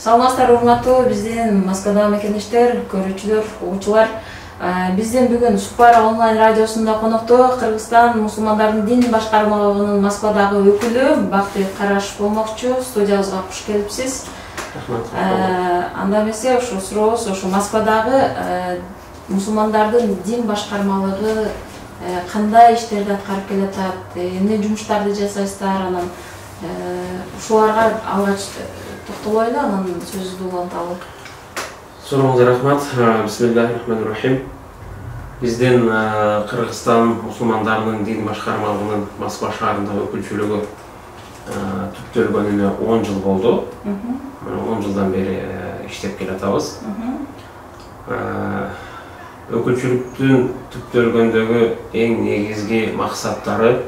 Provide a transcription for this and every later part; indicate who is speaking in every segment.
Speaker 1: Саламатсыздар урматтуу биздин Москвадагы мекендештер, көрүүчүлөр, угуучулар. Биздин бүгүн Супар онлайн радиосунда конокто Кыргызстан мусулмандардын дин башкармалыгынын Москвадагы өкүлү Бактыбек Карашев болмокчу. Студиябызга куш келипсиз. Анда эмесе ошо сурообуз, ошо Москвадагы мусулмандардын дин башкармалыгы кандай иштерди аткарып келатат, эмне жумуштарды жасайсыздар, анан ушуларга алгач токтолойлу, анан сөздү уланталы.
Speaker 2: Сурооңузга рахмат. Бисмиллахир-рахманир-рахим. Биздин Кыргызстан мусулмандарынын дин башкармалыгынын Москва шаарындагы өкүлчүлүгү түптөлгөнүнө 10 жыл болду. 10 жылдан бери иштеп келатабыз. Өкүлчүлүктүн түптөлгөндөгү эң негизги максаттары,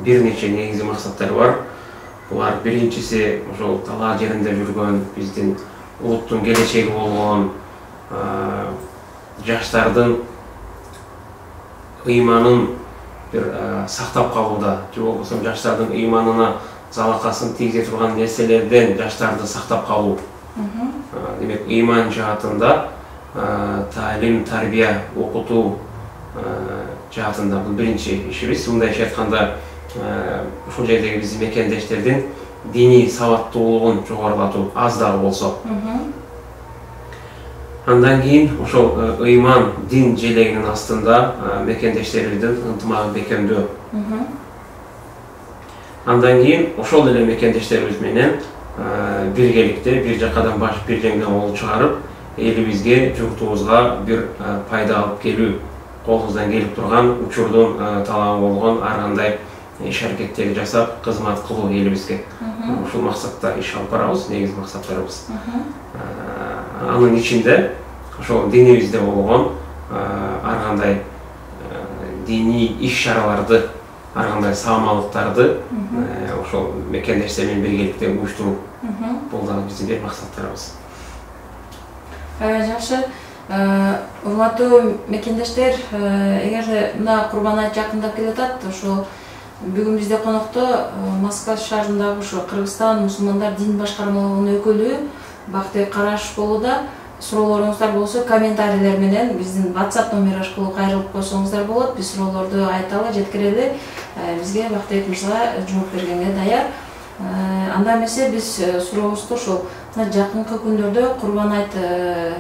Speaker 2: бир нече негизги максаттары бар. Булар биринчиси ошол талаа жеринде жүргөн биздин улуттун келечеги болгон жаштардын ыйманын бир сактап калууда, же болбосо жаштардын ыйманына залакасын тийгизе турган нерселерден жаштарды сактап калуу. Демек, ыйман жаатында таалим, тарбия, окутуу жаатында бул биринчи ишибиз. Мындай айтканда, ушул жердеги биздин мекендештердин диний сабаттуулугун жогорулатуу, аз дагы болсо. Андан кийин ошол ыйман, дин желегинин астында мекендештерибиздин ынтымагын бекемдөө. Андан кийин ошол эле мекендештерибиз менен биргеликте бир жакадан баш бир жеңден кол чыгарып, элибизге, журтубузга бир пайда алып келүү, колубуздан келип турган учурдун талабы болгон ар кандай иш-аракеттерди жасап, кызмат кылуу элибизге. Ушул максатта иш алып барабыз, негизги максаттарыбыз. Анын ичинде ошол динибизде болгон ар кандай диний иш-чараларды, ар кандай саамалыктарды ошол мекендештер менен биргеликте уюштуруу. Бул дагы биздин бир максаттарыбыз.
Speaker 1: Жакшы. Урматтуу мекендештер, эгерде мына Курбан айт жакындап келатат, ошо бүгүн бизде конокто Москва шаарындагы ошо Кыргызстан мусулмандар дин башкармалыгынын өкүлү Бактыбек Карашев болууда. Суроолоруңуздар болсо комментарийлер менен биздин WhatsApp номер аркылуу кайрылып койсоңуздар болот. Биз суроолорду айталы, жеткирели. Бизге Бактыбек мырза жооп бергенге даяр. Анда эмесе биз сурообузду ошол жакынкы күндөрдө Курбан айт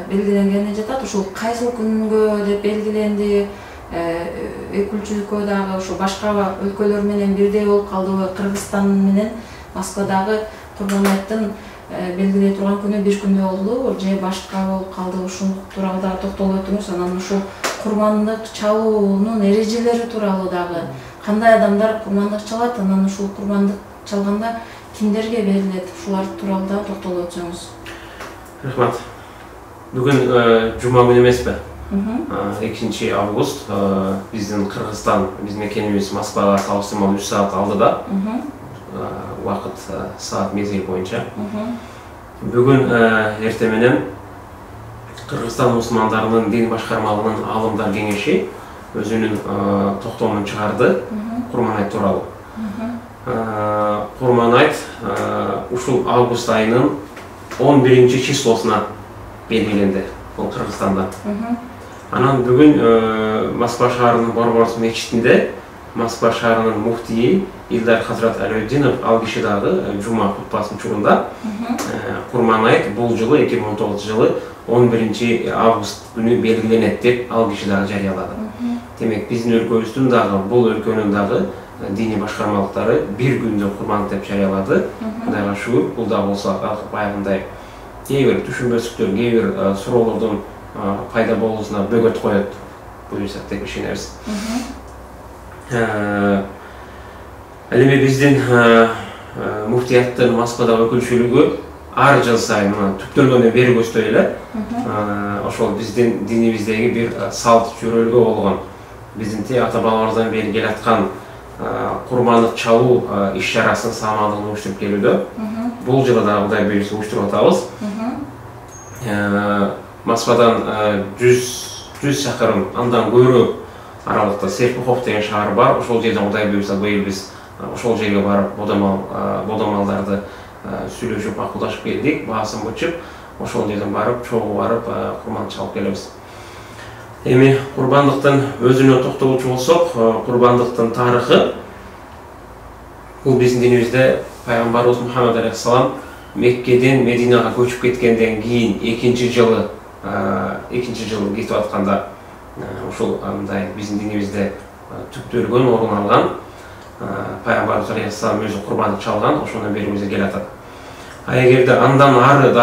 Speaker 1: белгиленгенине жатат. Ошол кайсыл күнгө деп белгиленди? Өкүлчүлүккө дагы ошо башка өлкөлөр менен бирдей болуп калдыбы? Кыргызстан менен Москвадагы Курбан айттын белгилей турган күнү бир күндө болдубу, же башка болуп калды? Ушул тууралуу дагы токтолуп өтүңүз. Анан ушул курмандык чалуунун эрежелери тууралуу дагы кандай адамдар курмандык чалат, анан ушул курмандык чалганда кимдерге берилет? Ушулар тууралуу дагы токтолуп өтсөңүз.
Speaker 2: Рахмат. Бүгүн жума күнү эмеспи? 2 август биздин Кыргызстан, биздин мекенибиз Москвага салыштырмалуу 3 саат алдыда. Убакыт саат мезгил боюнча. Бүгүн эртең менен Кыргызстан мусулмандарынын дин башкармалыгынын аалымдар кеңеши өзүнүн токтомун чыгарды Курман айт тууралуу. Курман айт ушул август айынын 11 числосуна белгиленди бул Кыргызстанда. Анан бүгүн Москва шаарынын Борборус мечитинде Москва шаарынын муфтийи Илдар Хазрат Алиутдинов ал киши дагы жума кутбасынын учурунда Курман айт бул жылы 2019 жылы 11 август күнү белгиленет деп ал киши дагы жарыялады. Демек, биздин өлкөбүздүн дагы бул өлкөнүн дагы диний башкармалыктары бир күндө курмандык деп жарыялады. Кудайга шүгүр, бул да болсо баягындай кээ бир түшүнбөстүктөр, кээ бир суроолордун пайда болуусуна бөгөт коет, буюрса деп ишенебиз. Ал эми биздин муфтияттын Москвадагы өкүлчүлүгү ар жыл сайын түптөлгөндөн бери көздөй эле ошол биздин динибиздеги бир салт жөрөлгө болгон, биздин ата бабаларыбыздан бери келаткан курмандык чалуу иш-чарасын саамалыгын уюштуруп келүүдө. Бул жылы да Кудай буйрса уюштуруп атабыз. Москвадан 100 шакырым андан көрө аралыкта Серпухов деген шаар бар. Ошол жерден Кудай буйрса быйыл биз ошол жерге барып бодомалдарды сүйлөшүп акылдашып келдик, баасын бычып, ошол жерден барып, чогуу барып, курман чалып келебиз. Эми курбандыктын өзүнө токтолчу болсок, курбандыктын тарыхы бул биздин динибизде пайгамбарыбыз Мухаммад алейхиссалам Меккеден Мединага көчүп кеткенден кийин экинчи жылы кетип атканда ушул мындай биздин динибизде түптөлгөн орун алган пайгамбарыбыз алейхиссалам өзү курбандык чалган, ошондон бери бизге келатат. Эгерде андан ары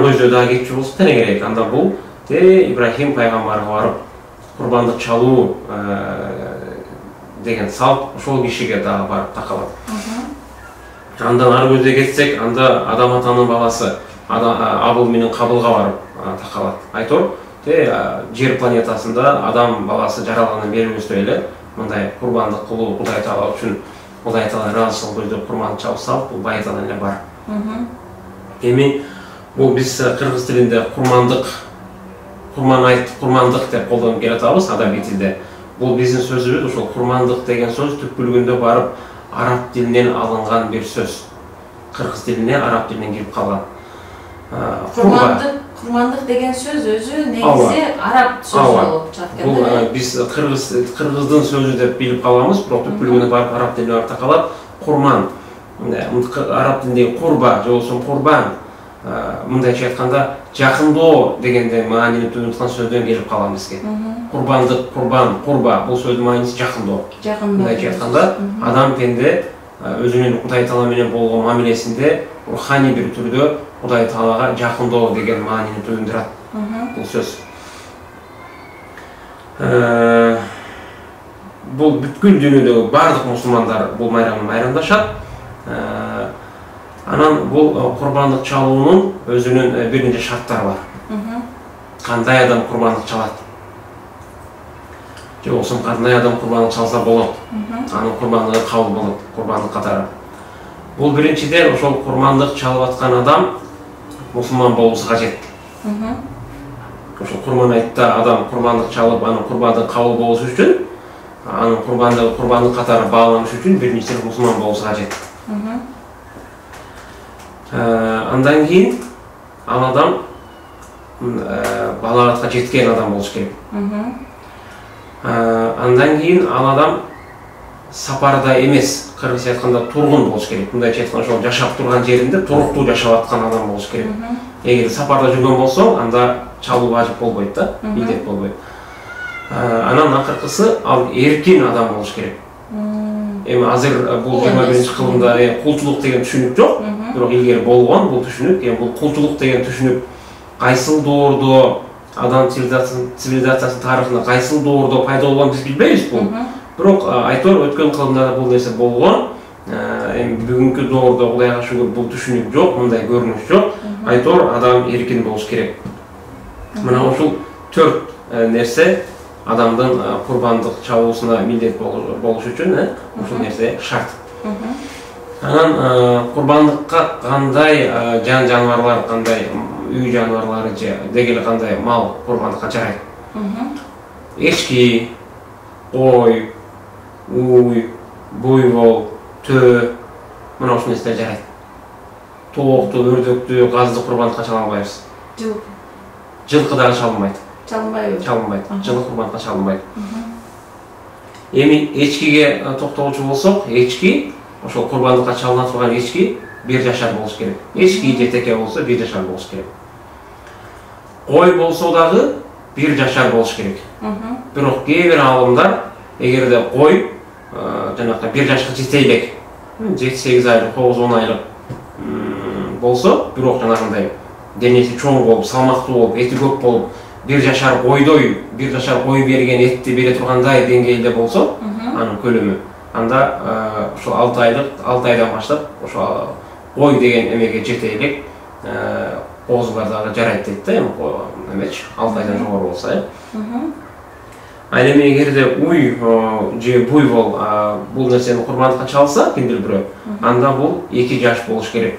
Speaker 2: көздөй дагы кетчү болсок теңирээк, анда бул Ибрахим пайгамбарга барып курбандык чалуу деген салт ошол кишиге дагы барып такалат. Андан ары көздөй кетсек, анда Адам атанын баласы Абыл менен Кабылга барып такалат. Айтор, жер планетасында Адам баласы жаралгандан бери көздөй эле мындай курбандык кылуу Кудай Таала үчүн, Кудай Таала ыраазычылык көздөп курбандык чалуу салт бул байытадан эле бар. Эми бул биз кыргыз тилинде курмандык деп колдонуп келатабыз адабий тилде. Бул биздин сөзүбүз, ошол курмандык деген сөз түпкүлүгүндө барып араб тилинен алынган бир сөз. Кыргыз тилине, араб тилинен кирип калган.
Speaker 1: Курмандык деген сөз өзү негизи араб сөзү болуп чыгат экен.
Speaker 2: Бул биз кыргыздын сөзү деп билип калабыз, бирок түпкүлүгүндө барып араб тилине барып такалат. Курман. Араб тилиндеги курба же болбосо курбан. Мындайча айтканда жакындоо дегенде маанини туюлган сөздөн келип калган бизге. Курбандык, курбан, курба бул сөздүн мааниси жакындоо. Мындайча айтканда адам пенде өзүнүн Кудай Таала менен болгон мамилесинде руханий бир түрдө Кудай Таалага жакындоо деген маанини туюндурат бул сөз. Бул бүткүл дүйнөдөгү бардык мусулмандар бул майрамды майрамдашат. Анан бул курбандык чалуунун өзүнүн бир нече шарттары бар. Кандай адам курбандык чалат? Же болбосо кандай адам курбандык чалса болот? Анын курбандыгы кабыл болот, курбандык катары. Бул биринчиден ошол курбандык чалып аткан адам мусулман болуусу кажет. Ошол Курман айтта адам курбандык чалып, анын курбандыгы кабыл болушу үчүн, анын курбандык катары бааланыш үчүн биринчиден мусулман болуусу кажет. Андан кийин ал адам балагатка жеткен адам болуш керек. Андан кийин ал адам сапарда эмес, кыргызча айтканда тургун болуш керек. Мындайча айтканда ошол жашап турган жеринде туруктуу жашап аткан адам болуш керек. Эгер сапарда жүргөн болсо, анда чалуу важип болбойт да, милдет болбойт. Анан акыркысы ал эркин адам болуш керек. Эми азыр бул 21-кылымда кулчулук деген түшүнүк жок, бирок илгери болгон бул түшүнүк. Эми бул кулчулук деген түшүнүк кайсыл доордо адам цивилизациясынын тарыхында кайсыл доордо пайда болгонун биз билбейбиз бул. Бирок айтор өткөн кылымда бул нерсе болгон. Эми бүгүнкү доордо Кудайга шүгүр бул түшүнүк жок, мындай көрүнүш жок. Айтор адам эркин болуш керек. Мына ушул 4 нерсе адамдын курбандык чалуусуна милдет болуш үчүн ушул нерсе шарт. Анан курбандыкка кандай жан жаныбарлар, кандай үй жаныбарлары же дегеле кандай мал курбандыкка жарайт? Эчки, кой, уй, буйвол, төө, мына ушул нерселер жарайт. Тоокту, өрдөктү, газды курбандыкка чала албайбыз. Жылкы дагы чалынбайт. Чалынбайт. Жылы курбандыкка чалынбайт. Эми эчкиге токтолчу болсок, эчки ошол курбандыкка чалына турган эчки 1 жашар болуш керек. Эчки жетеке болсо 1 жашар болуш керек. Кой болсо дагы 1 жашар болуш керек. Бирок кээ бир аалымдар эгерде кой жанакы 1 жашка жете элек, 7-8 айлык, 9-10 айлык болсо, бирок жанагындай денеси чоң болуп, салмактуу болуп, эти көп болуп, 1 жашар койдой, 1 жашар кой берген этти бере тургандай деңгээлде болсо, анын көлөмү, анда ошол 6 айдан баштап ошол кой деген эмеге жете элек, козулар дагы жарайт дейт да, эмечи, 6 айдан жогору болсо. Ал эми эгерде уй же буйвол бул нерсени курбандыкка чалса, кимдир бирөө, анда бул 2 жаш болуш керек.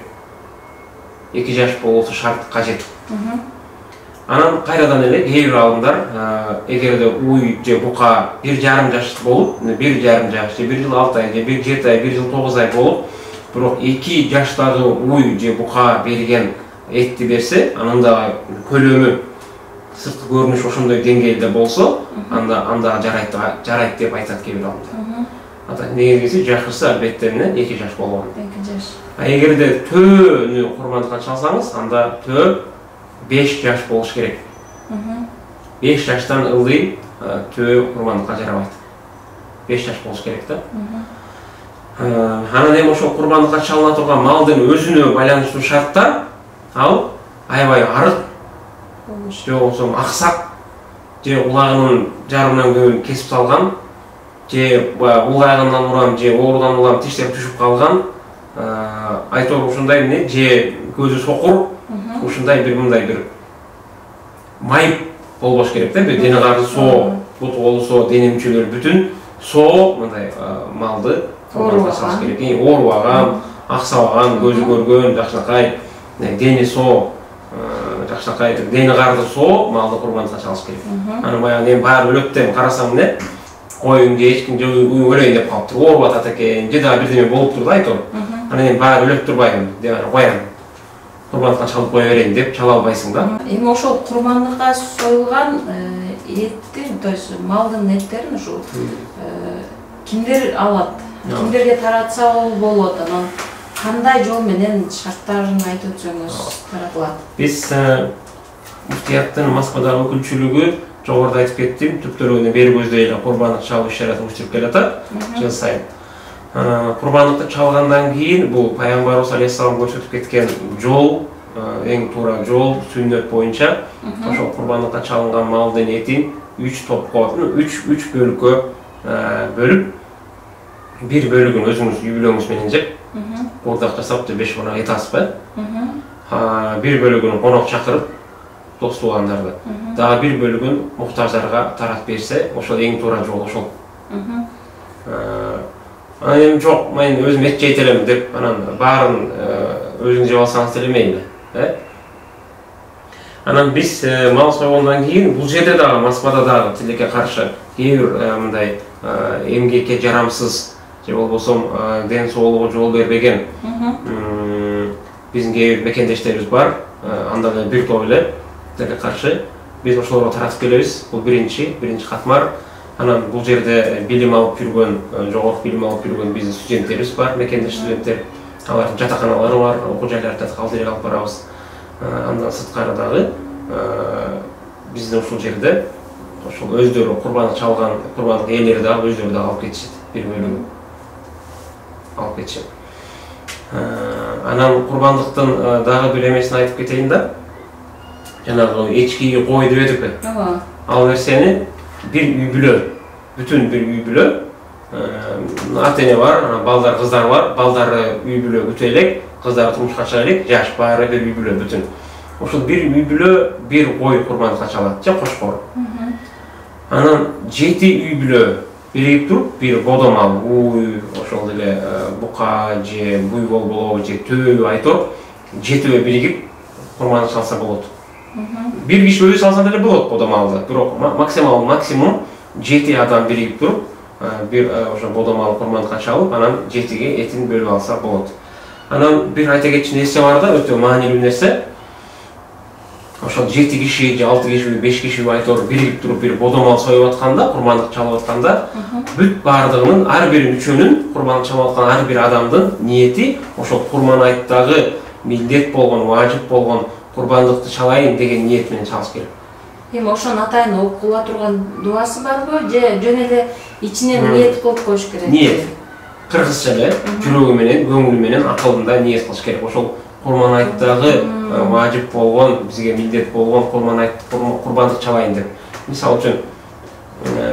Speaker 2: 2 жаш болуусу шарт кажет. Анан кайрадан эле кээ бир аалымдар эгерде уй же бука 1,5 жаш болуп, 1,5 жаш же 1 жыл 6 ай же 1 7 ай, 1 жыл 9 ай болуп, бирок 2 жаштагы уй же бука берген этти берсе, анан да көлөмү сырткы көрүнүш ошондой деңгээлде болсо, анда жарайт деп айтат кээ бир адамдар. Ата негизгиси жакшысы албетте 2 жаш болгон.
Speaker 1: 2 жаш.
Speaker 2: Эгерде төөнү курмандыкка чалсаңыз, анда төө 5 жаш болуш керек. 5 жаштан ылдый төө курмандыкка жарабайт. 5 жаш болуш керек да. Анан эми ошо курмандыкка чалына турган малдын өзүнө байланыштуу шарттар ал аябай арык, же болбосо аксак, же улагынын жарымынан көбүн кесип салган, же улайгындан урам, же оорудан улам тиштеп түшүп калган, айтор ушундай эмне, же көзү сокур, ушундай бир мындай бир майып болбош керек да. Дени кары соо, бут колу соо, дене мүчөлөрү бүтүн соо мындай малды оорубаган керек. Оорубаган, аксабаган, көзү көргөн, жакшынакай, дени соо, жакшынакай, дени карды соо малды курмандыкка чалыш керек. Анан баягы эми баары өлөттөн карасам эмне, коюн же эчким же өлөйүн деп калыптыр, ооруп атат экен, же дагы бирдеме болуптур да айтор. Анан эми баары өлөп турбайбы деп коям. Курмандыкка чалып кое берейин деп чала албайсың да.
Speaker 1: Эми ошол курмандыкка союлган эттин, то есть малдын эттерин ушул кимдер алат? Кимдерге таратса болот? Анан кандай жол менен шарттарын айтып өтсөңүз таратылат?
Speaker 2: Биз муфтияттын Москвадагы өкүлчүлүгү жогоруда айтып кеттим, түптөлүгүнө бери көздөй эле курбандык чалуу иш-чарасы өткөрүлүп келатат жыл сайын. Курбандыкты чалгандан кийин бул пайгамбарыбыз алейхиссалам көрсөтүп кеткен жол, эң туура жол, сүннөт боюнча ошол курбандыкка чалынган малдын этин 3 топко, 3 бөлүккө бөлүп, бир бөлүгүн өзүңүз үй бүлөңүз менен жеп, бурдак жасап 5 конок эт асып, бир бөлүгүн конок чакырып, дос туугандарды, дагы бир бөлүгүн муктаждарга таратып берсе, ошол эң туура жол ошол. Анан эми жок, мен өзүм эт жейт элем деп, анан баарын өзүңүз жеп алсаңыз деле мейли. Анан биз мал сойгондон кийин бул жерде дагы Москвада дагы тилекке каршы кээ бир мындай эмгекке жарамсыз же болбосо ден соолугу жол бербеген биздин кээ бир мекендештерибиз бар. Анда эле бир топ эле тилекке каршы биз ошолорго таратып келебиз. Бул биринчи катмар. Анан бул жерде билим алып жүргөн, жогорку билим алып жүргөн биздин студенттерибиз бар, мекендеш студенттер. Алардын жатаканалары бар, окуу жайларда калтырып алып барабыз. Андан сырткары дагы биздин ушул жерде ошол өздөрү курбандык чалган, курбандык ээлери дагы өздөрү дагы алып кетишет, бир бөлүгүн алып кетишет. Анан курбандыктын дагы бир эмесин айтып кетейин да. Жанагы эчки кой деп эдикпи? Ооба. Ал нерсени бир үй бүлө, бүтүн бир үй бүлө, ата-эне бар, балдар, кыздар бар, балдары үй бүлө күтө элек, кыздары турмушка чыга элек, жаш баары бир үй бүлө бүтүн. Ошол бир үй бүлө бир кой курбандыкка чалат, же кошкор. Анан 7 үй бүлө биригип туруп, бир бодомал, уй, ошол эле бука же буй болболобу же төө айтор, 7 биригип курбандык чалса болот. Бир киши өзү салса деле болот бодомалды, бирок максимум 7 адам биригип туруп, бир ошо бодомал курбандыкка чалып, анан 7ге этин бөлүп алса болот. Анан бир айта кетчү нерсе бар да, өтө маанилүү нерсе. Ошол 7 киши же 6 киши, 5 киши айтор биригип туруп бир бодомал союп атканда, курбандык чалып атканда, бүт бардыгынын ар бир мүчөнүн, курбандык чалып аткан ар бир адамдын ниети ошол курман айттагы милдет болгон, важип болгон курбандыкты чалайын деген ниет менен чалыш керек.
Speaker 1: Эми ошонун атайын окула турган дуасы барбы, же жөн эле ичинен ниет кылып коюш керек?
Speaker 2: Ниет. Кыргызча эле, жүрөгү менен, көңүлү менен, акылында ниет кылыш керек. Ошол курман айттагы важип болгон, бизге милдет болгон курман айт, курбандык чалайын деп. Мисалы үчүн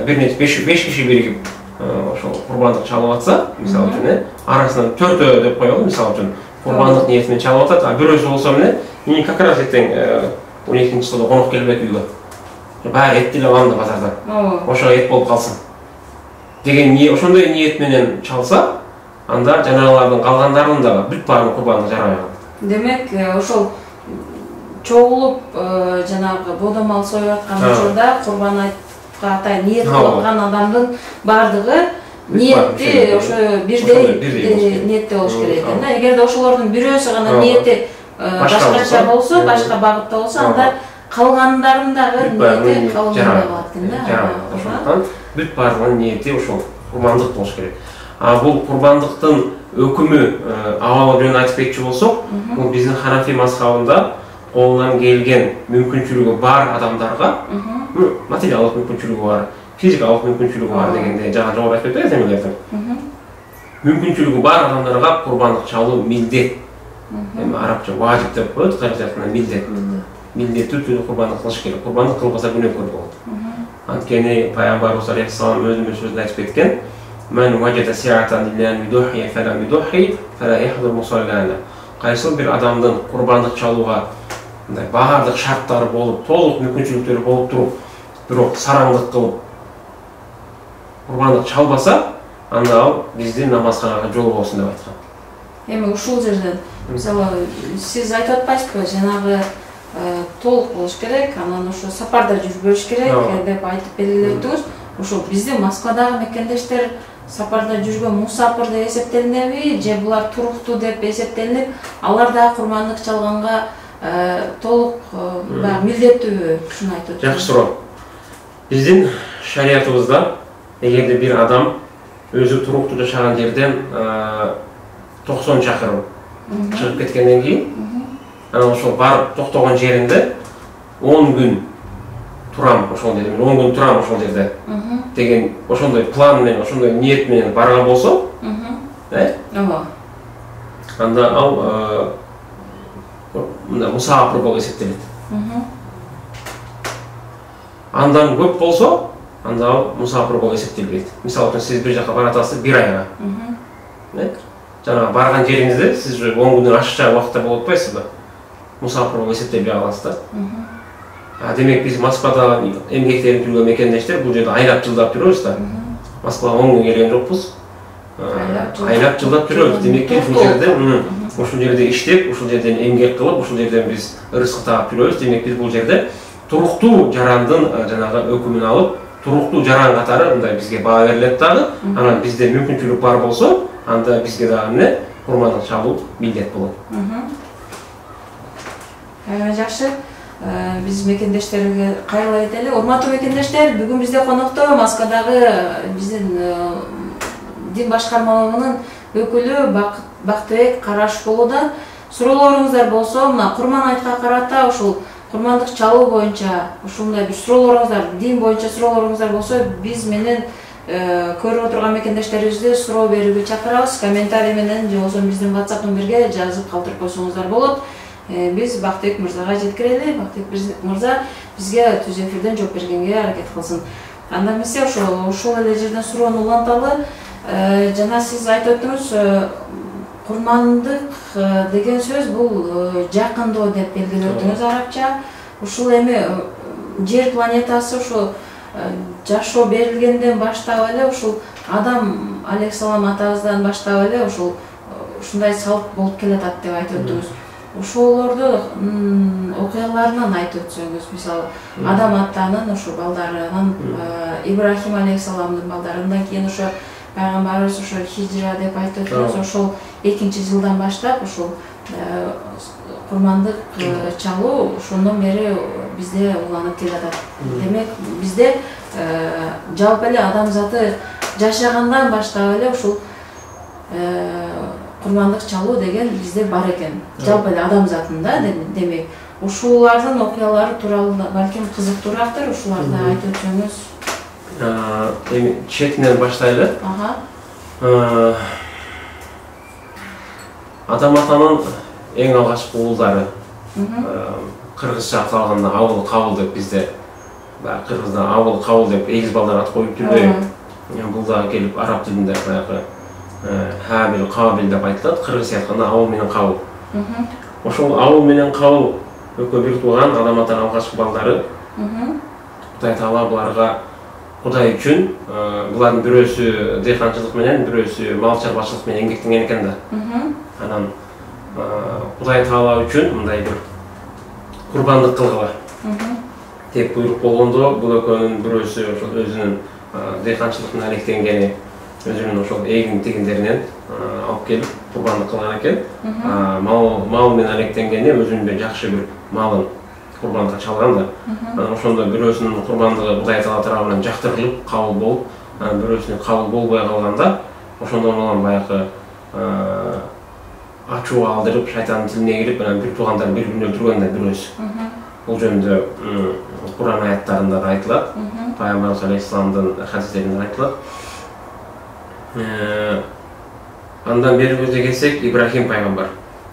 Speaker 2: бир нече 5 киши биригип ошол курбандык чалып атса, мисалы үчүн, арасынан 4 деп коелу, мисалы үчүн, курбандык ниет менен чалып атат, а бирөөсү болсо эмне? Мен как раз эртең 12-чисолдо конок келбек үйгө. Баары эт деле алам да базардан. Ошо эт болуп калсын. Деген ошондой ниет менен чалса, анда жанагылардын калгандарынын дагы бүт баарын курбандык жарабайган.
Speaker 1: Демек, ошол чогулуп жанагы бодомал союп аткан учурда курбан айтка атай ниет кылып аткан адамдын бардыгы ниетти ошо бирдей ниетте болуш керек экен да. Эгерде ошолордун бирөөсү гана ниети башкача болсо, башка багытта болсо, анда калгандарынын дагы ниети калгандай болот экен да.
Speaker 2: Ошондуктан бүт баардыгынын ниети ошол курмандык болуш керек. Бул курмандыктын өкүмү абалы жөнүндө айтпекчи болсок, бул биздин Ханафи мазхабында колунан келген мүмкүнчүлүгү бар адамдарга, материалдык мүмкүнчүлүгү бар, физикалык мүмкүнчүлүгү бар дегенде жана жогору айтып өттүк эмелердин. Мүмкүнчүлүгү бар адамдарга курбандык чалуу милдет. Эми арабча важип деп коет, кайрыктан милдет. Милдеттүү түрдө курбандык кылыш керек. Курбандык кылбаса күнөөкөр болот. Анткени пайгамбарыбыз алейхиссалам өзүнүн сөзүндө айтып кеткен: "Мен важада сиатан лан юдхи фала юдхи фала яхдур мусаллана." Кайсы бир адамдын курбандык чалууга мындай баардык шарттары болуп, толук мүмкүнчүлүктөрү болуп туруп, бирок сараңдык кылып курбандык чалбаса, анда ал биздин намазханага жолбосун деп айткан.
Speaker 1: Эми ушул жерден мисалы сиз айтып атпайсызбы, жанагы толук болуш керек, анан ошо сапарда жүрбөш керек деп айтып белгилеттиңиз. Ошо биздин Москвадагы мекендештер сапарда жүргөн мусафир деп эсептелинеби, же булар туруктуу деп эсептелинип, алар да курмандык чалганга толук милдеттүүбү? Ушуну айтып өтсөңүз.
Speaker 2: Жакшы суроо. Биздин шариятыбызда эгерде бир адам өзү туруктуу жашаган жерден 90 чакырым чыгып кеткенден кийин, анан ошол барып токтогон жеринде 10 күн турам ошол жерде, 10 күн турам ошол жерде деген ошондой план менен, ошондой ниет менен барган болсо, ооба. Анда ал мындай мусафир болуп эсептелет. Андан көп болсо, анда ал мусафир болуп эсептелбейт. Мисалы үчүн сиз бир жака баратасыз бир айга. Жана барган жериңизде сиз уже 10 күндөн ашыкча убакытта болуп атпайсызбы? Мусафир болуп эсептелбей каласыз да. Демек биз Москвада эмгектенип жүргөн мекендештер бул жерде айлап жылдап жүрөбүз да. Москвага 10 күн келген жокпуз. Айлап жылдап жүрөбүз. Демек бул жерде ушул жерде иштеп, ушул жерден эмгек кылып, ушул жерден биз ырызык таап жүрөбүз. Демек биз бул жерде туруктуу жарандын жанагы өкүмүн алып, туруктуу жаран катары мындай бизге баа берилет дагы. Анан бизде мүмкүнчүлүк бар болсо, анда бизге дагы эмне курмандык чалуу милдет болот.
Speaker 1: Жакшы. Биз мекендештерге кайрылай кетели. Урматтуу мекендештер, бүгүн бизде конокто Москвадагы биздин дин башкармалыгынын өкүлү Бактыбек Караш болууда. Суроолоруңуздар болсо, мына Курман айтка карата ушул курмандык чалуу боюнча ушундай бир суроолоруңуздар, дин боюнча суроолоруңуздар болсо, биз менен көрүп отурган мекендештерибизди суроо берүүгө чакырабыз. Комментарий менен же болбосо биздин WhatsApp номерге жазып калтырып койсоңуздар болот. Биз Бактыбек мырзага жеткирели. Бактыбек мырза бизге түз эфирден жооп бергенге аракет кылсын. Анда эмесе ошол эле жерден суроону уланталы. Жана сиз айтып өттүңүз, курмандык деген сөз бул жакындоо деп белгилөөтүңүз арабча. Ушул эми жер планетасы ушул жашоо берилгенден баштап эле ушул Адам алейхиссалам атабыздан баштап эле ушундай салт болуп келатат деп айтып өттүңүз. Ошолорду окуяларынан айтып өтсөңүз, мисалы Адам атанын ошо балдарынан, Ибрахим алейхиссаламдын балдарынан кийин ошо пайгамбарыбыз ошо хижра деп айтып өттүңүз. Ошол 2-жылдан баштап ошол курмандык чалуу ошондон бери бизде уланып келатат. Демек бизде жалпы эле адамзаты жашагандан баштап эле ушул курмандык чалуу деген бизде бар экен. Жалпы эле адамзатында. Демек ушулардын окуялары тууралуу балким кызыктуураактыр, ушуларды айтып өтсөңүз.
Speaker 2: Эми четинен баштайлы. Адам атанын эң алгачкы уулдары кыргызча аталганда Абыл Кабыл деп бизде кыргызда Абыл Кабыл деп эгиз балдар ат коюп жүрбөйбү? Бул да келип араб тилинде баягы Хабил, Кабил деп айтылат. Кыргызча айтканда Абыл менен Кабыл. Ошол Абыл менен Кабыл экөө бир тууган Адам атанын алгачкы балдары. Кудай Таала буларга Кудай үчүн булардын бирөөсү дыйканчылык менен, бирөөсү мал чарбачылык менен эмгектенген экен да. Анан Кудай Таала үчүн мындай бир курбандык кылгыла деп буйрук болгондо, бул экөөнүн бирөөсү ошол өзүнүн дыйканчылык менен алектенгени, өзүнүн ошол эгин тегиндеринен алып келип курбандык кылган экен. Мал менен алектенгенде өзүнүн бир жакшы бир малын курбандыкка чалган да. Анан ошондо бирөөсүнүн курбандыгы Кудай Таала тарабынан жактырылып, кабыл болуп, бирөөсүнүн кабыл болбой калганда, ошондон улам баягы ачуу алдырып, шайтандын тилине кирип, анан бир туугандар бири-бирин өлтүргөн да бирөөсү. Бул жөнүндө Кур'ан аяттарында да айтылат. Пайгамбарыбыз алейхисаламдын хадистеринде айтылат. Андан бери көзгө келсек, Ибрахим пайгамбар.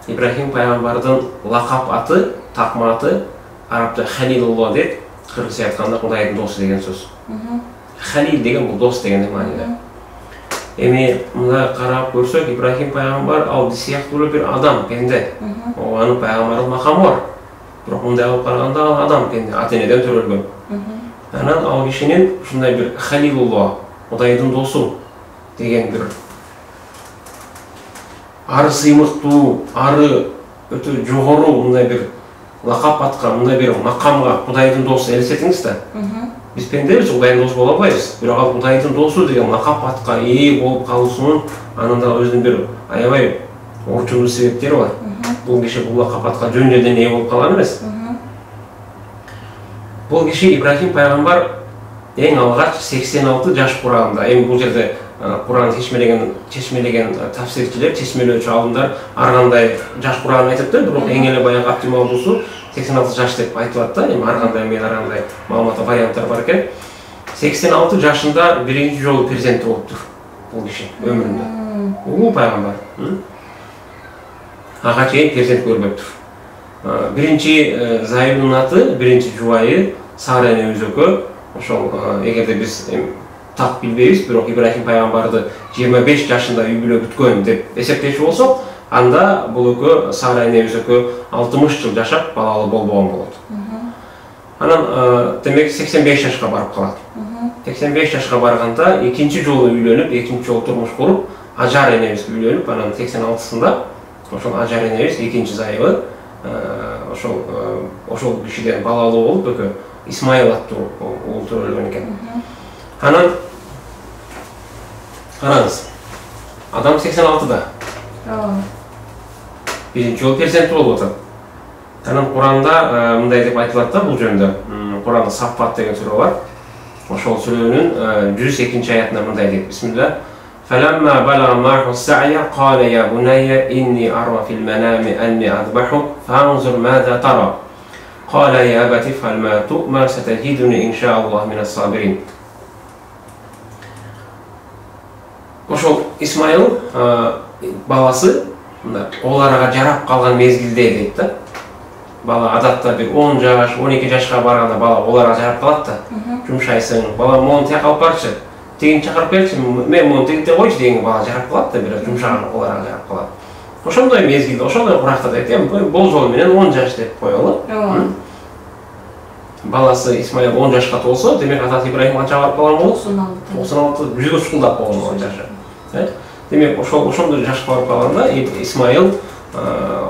Speaker 2: Ибрахим пайгамбардын лакап аты, такма аты арабча Халилулло дейт. Кыргызча айтканда Кудайдын досу деген сөз. Халил деген бул дос деген мааниде. Эми мында карап көрсөк, Ибрахим пайгамбар ал сыяктуу эле бир адам, пенде. Анын пайгамбарлык макамы бар. Бирок мындай алып караганда ал адам пенде, ата-энеден төрөлгөн. Анан ал кишинин ушундай бир Халилулло, Кудайдын досу деген бир ары сыймыктуу, ары өтө жогору мындай бир лакап атка, мындай бир макамга Кудайдын досу элестетиңиз да. Биз пендебиз, Кудайдын досу боло албайбыз. Бирок ал Кудайдын досу деген лакап атка ээ болуп калуусунун анын да өзүнүн бир аябай орчундуу себептери бар. Бул киши бул лакап атка жөн-жөндөөн ээ болуп калган эмес. Бул киши Ибрахим пайгамбар эң алгач 86 жаш курагында, эми бул жерде Кур'ан чечмелеген тафсирчилер, чечмелөөчү алымдар ар кандай жаш курагын айтып да, бирок эң эле баягы оптималдуусу 86 жаш деп айтылат да. Эми ар кандай маалымат варианттар бар экен. 86 жашында биринчи жолу перзенти болуптур бул киши өмүрүндө. Улуу пайгамбар. Ага чейин перзент көрбөптүр. Биринчи зайыбынын аты, биринчи жубайы Сара энебиз ошол эгерде биз так билбейбиз, бирок Ибрахим пайгамбарды 25 жашында үй бүлө бүткөн деп эсептеши болсок, анда бул Сара энебиз 60 жыл жашап балалы болбогон болот. Анан демек 85 жашка барып калат. 85 жашка барганда экинчи жолу үйлөнүп, экинчи жолу турмуш куруп, Ажар энебиз үйлөнүп, анан 86-сында ошол Ажар энебиз экинчи зайыбы ошол кишиден балалуу болуп, Исмаил аттуу уул төрөлгөн экен. Анан караңыз, адам 86-да. Биринчи жолу перзенти болуп атат. Анан Кур'анда мындай деп айтылат да бул жөнүндө. Кур'анда Саффат деген сүрө бар. Ошол сүрөнүн 102-чи аятында мындай дейт: Бисмилlah. فَلَمَّا بَلَغَ مَعَهُ السَّعْيَ قَالَ يَا بُنَيَّ إِنِّي أَرَىٰ فِي الْمَنَامِ أَنِّي أَذْبَحُكَ فَانظُرْ مَاذَا تَرَىٰ قَالَ يَا أَبَتِ افْعَلْ مَا تُؤْمَرُ سَتَجِدُنِي إِنْ شَاءَ اللَّهُ مِنَ الصَّابِرِينَ. Ошол Исмаил баласы оларга жарап калган мезгилде дейт да. Бала адатта бир 10 жаш, 12 жашка барганда бала оларга жарап калат да. Жумшайсың, бала мону тияк алып барчы, тегин чакырып келчи, мен мону тегите койчу деген бала жарап калат да, бир жумшаган оларга жарап калат. Ошондой мезгилде, ошондой куракта дейт, эми болжол менен 10 жаш деп коелу. Баласы Исмаил 10 жашка толсо, демек атасы Ибрахим канча барып калган болот? 96, 100гө чукулдап болгон жашы. Демек ошондой жашка барып калганда Исмаил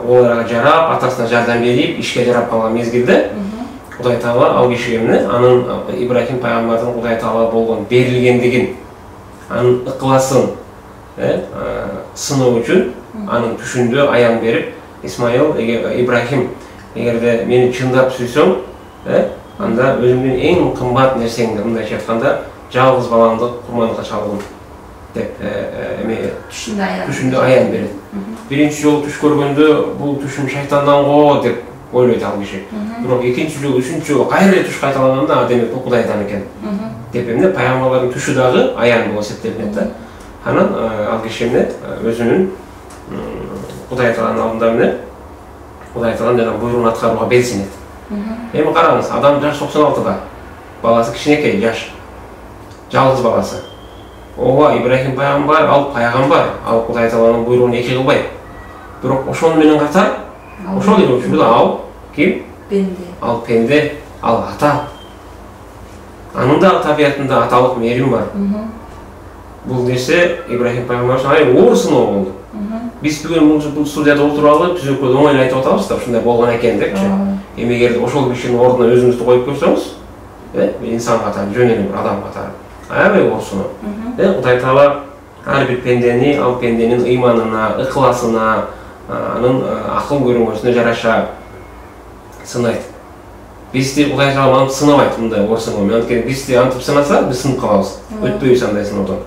Speaker 2: оларга жарап, атасына жардам берип, ишке жарап калган мезгилде Кудай Таала ал кишиге анын Ибрахим пайгамбардын Кудай Таала болгон берилгендигин, анын ыкыласын сыноо үчүн анын түшүндө аян берип, Исмаил Ибрахим эгерде мени чындап сүйсөң, анда өзүмдүн эң кымбат нерсеңди, мындайча айтканда, жалгыз балаңды курмандыкка чалгын деп түшүндө аян берет. Биринчи жолу түш көргөндө бул түшүм шайтандан го деп ойлойт ал киши. Бирок экинчи жолу, үчүнчү жолу кайра түш кайталаганда демек бул Кудайдан экен деп эмне пайгамбарлардын түшү дагы аян болуп эсептелинет да. Анан ал киши өзүнүн Кудай Тааланын алдында Кудай Тааланын жана буйругун аткарууга белсинет. Эми караңыз, адам жаш 96-да, баласы кичинекей жаш, жалгыз баласы. Ооба, Ибрахим пайгамбар, ал пайгамбар, ал Кудай Тааланын буйругун эки кылбайт. Бирок ошону менен катар, ошол эле үчүн ал ким?
Speaker 1: Пенде.
Speaker 2: Ал пенде, ал ата. Анын да табиятында аталык мээрим бар. Бул нерсе Ибрахим пайгамбар үчүн аябай оор сыноо болду. Биз бүгүн бул студияда отуруп алып, түзөккө оңой айтып атабыз да, ушундай болгон экен депчи. Эми эгерде ошол кишинин ордуна өзүңүздү коюп көрсөңүз, инсан катары, жөн эле бир адам катары аябай оор сыноо. Кудай Таала ар бир пендени ал пенденин ыйманына, ыкыласына, анын акыл көрүнгөсүнө жараша сынайт. Бизди Кудай таалам сынабайт мындай орсоңо. Анткени бизди антип сынаса, биз сынып калабыз. Өтпөйбүз андай сыноодон.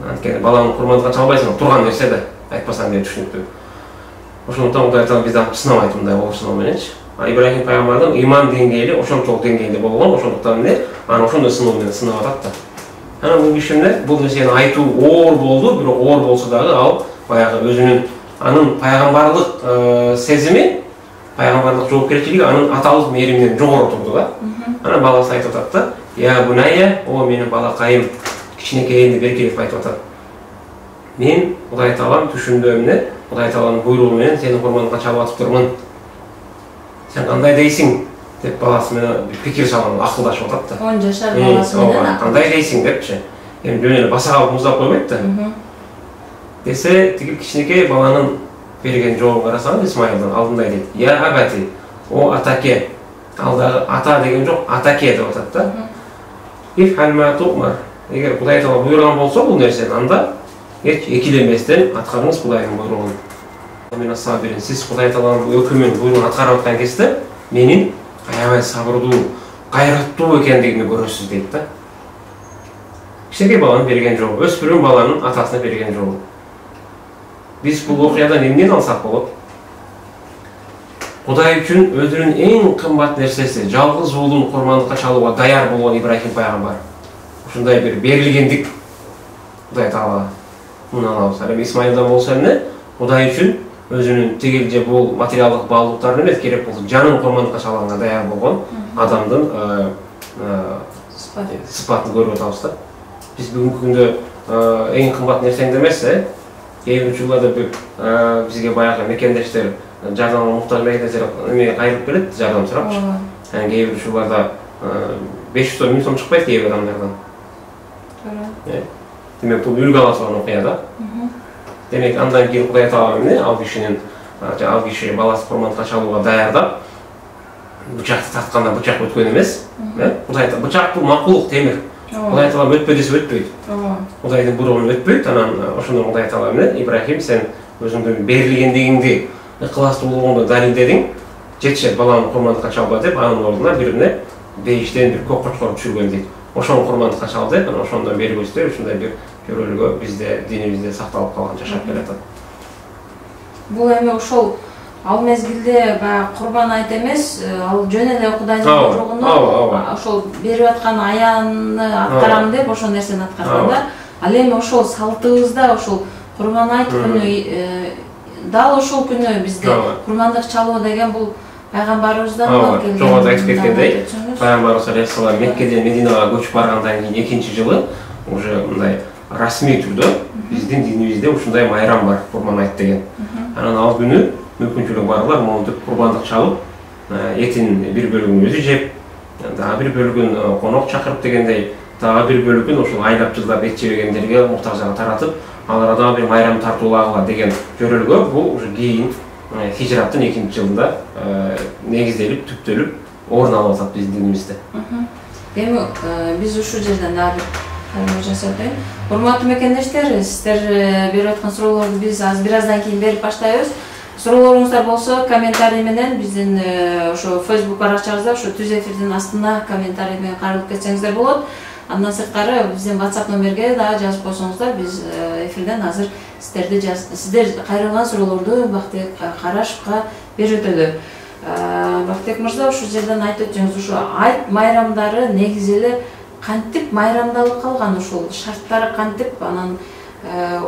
Speaker 2: Анткени баланы курмандыкка чалбайсың, турган нерсе да, айтпасаң да түшүнүктүү. Ошондуктан Кудай таалам бизди антип сынабайт мындай орсоңо мененчи. Ибрахим пайгамбардын ыйман деңгээли ошончолук деңгээлде болгон, ошондуктан эмне? Аны ошондой сыноо менен сынап атат да. Анан бул киши эмне? Бул нерсени айтуу оор болду, бирок оор болсо дагы ал баягы өзүнүн анын пайгамбарлык сезими, пайгамбарлык жоопкерчилиги анын аталык мээриминен жогору турду да. Анан баласы айтып атат да: "Я буная, о менин балакайым", кичинекейинде беркелеп айтып атат. Мен Кудай таалам түшүмдө эмне? Кудай тааланын буйругу менен сени курмандыкка чалып атыптырмын. Сен кандай дейсиң деп баласы менен пикир салган, акылдашып атат да.
Speaker 1: 10 жашар баласы менен
Speaker 2: кандай дейсиң депчи. Эми жөн эле баса калып муздап койбойт да. Десе, тиги кичинекей баланын берген жообун карасаңыз, Исмайылдын алдында дейт: "Я абати, о атаке". Ал дагы ата деген жок, атаке деп атат да. Ифхал ма ту'мар. Эгер Кудай таалам буйруган болсо бул нерсени, анда эч экиленбестен аткарыңыз Кудайдын буйругун. Мен сабирин, сиз Кудай тааланын өкүмүн, буйругун аткарып аткан кезде менин аябай сабырдуу, кайраттуу экендигимди көрөсүз дейт да. Кичинекей баланын берген жообу, өспүрүм баланын атасына берген жообу. Биз бул окуядан эмнени алсак болот? Кудай үчүн өзүнүн эң кымбат нерсеси, жалгыз уулун курмандыкка чалууга даяр болгон Ибрахим пайгамбар. Ушундай бир берилгендик Кудай таала мунун алабыз. Эми Исмайылдан болсо эмне? Кудай үчүн өзүнүн тигил же бул материалдык баалуулуктарын эмес, керек болсо жанын курмандыкка чалганга даяр болгон адамдын сыпатын көрүп атабыз да. Биз бүгүнкү күндө эң кымбат нерсеңди эмес, кээ бир учурларда бизге баягы мекендештер жардамга муктаж мекендештер эме кайрылып келет, жардам сурапчы. Кээ бир учурларда 500 сом, 1000 сом чыкпайт кээ бир адамдардан. Демек бул үлгү ала турган окуя да. Демек андан кийин Кудай таалам эмне? Ал киши баласы курмандыкка чалууга даярдап, бычакты тартканда бычак өткөн эмес. Кудай таалам бычак бул макулук, темир. Кудай таалам өтпө десе өтпөйт. Кудайдын буйругу өтпөйт. Анан ошондон Кудай таалам эмне? Ибрахим, сен өзүңдүн берилгендигиңди, ыкыластуулугуңду далилдедиң, жетишет, баланы курмандыкка чалба деп, анын ордуна бирине бейиштен бир көк кочкор түшүргөн дейт. Ошону курмандыкка чал деп, анан ошондон бери көздөр ушундай бир көрөлүгү бизде, динибизде сакталып калган, жашап келатат.
Speaker 1: Бул эми ошол ал мезгилде баягы курбан айт эмес, ал жөн эле Кудайдын буйругуну ошол берип аткан аянны аткарам деп ошол нерсени аткарган да. Ал эми ошол салтыбызда ошол курбан айт күнү, дал ошол күнү бизде курмандык чалуу деген бул пайгамбарыбыздан келген.
Speaker 2: Жогоруда айтып кеткендей, пайгамбарыбыз алейхиссалам Меккеден Мединага көчүп баргандан кийин экинчи жылы уже мындай расмий түрдө биздин динибизде ушундай майрам бар, курбан айт деген. Анан ал күнү мүмкүнчүлүгү барлар монтип курбандык чалып, этин бир бөлүгүн өзү жеп, дагы бир бөлүгүн конок чакырып дегендей, дагы бир бөлүгүн ошол айлап жылдап эт жебегендерге, муктаждарга таратып, аларга дагы бир майрам тартуулагыла деген жөрөлгө бул уже кийин хижраттын 2-жылында негизделип, түптөлүп орун алып атат биздин динибизде.
Speaker 1: Эми биз ушул жерден дагы жасатайын. Урматтуу мекендештер, сиздер берип аткан суроолорду биз бир аздан кийин берип баштайбыз. Суроолоруңуздар болсо комментарий менен биздин ошо Facebook баракчабызда, ошо түз эфирдин астына комментарий менен кайрылып кетсеңиздер болот. Андан сырткары биздин WhatsApp номерге дагы жазып койсоңуздар, биз эфирден азыр сиздер кайрылган суроолорду Бактыбек Карашевга берип өтөлү. Бактыбек мырза, ушул жерден айтып өтсөңүз, ушу айт майрамдары негизи эле кантип майрамдалып калган, ушул шарттары кантип, анан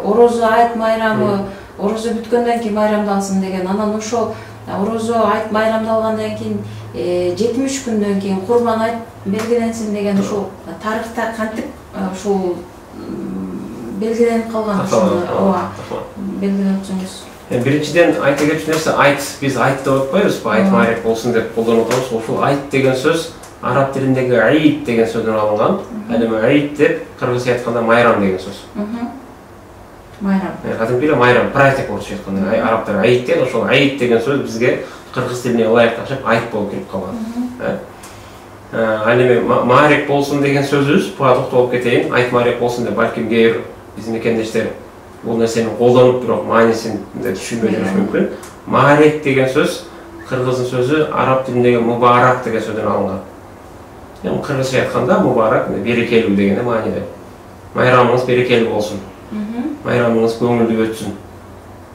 Speaker 1: орозо айт майрамы, орозо бүткөндөн кийин майрамдалсын деген, анан ошол орозо айт майрамдалгандан кийин 70 күндөн кийин курбан айт белгиленсин деген, ушул тарыхта кантип ушул белгиленип калган, ооба белгилеп өтсөңүз.
Speaker 2: Биринчиден айта кетчү нерсе, айт, биз айт деп атпайбызбы, айт майрек болсун деп колдонуп атабыз. Ушул айт деген сөз араб тилиндеги айт деген сөздөн алынган. Ал эми айт деп кыргызча айтканда майрам деген сөз.
Speaker 1: Майрам.
Speaker 2: Кадимки эле майрам, праздник болчу айтканда. Арабтар айт дейт, ошол айт деген сөз бизге кыргыз тилине ылайыкташып айт болуп кирип калган. Ал эми майрек болсун деген сөзүбүз, буга токтолуп кетейин. Айт майрек болсун деп балким кээ бир биздин мекендештер бул нерсени колдонуп бирок маанисин түшүнбөй жүрүшү мүмкүн. Маарек деген сөз кыргыздын сөзү араб тилиндеги мубарак деген сөздөн алынган. Эми кыргызча айтканда мубарак берекелүү деген мааниде. Майрамыңыз берекелүү болсун. Майрамыңыз көңүлдүү өтсүн.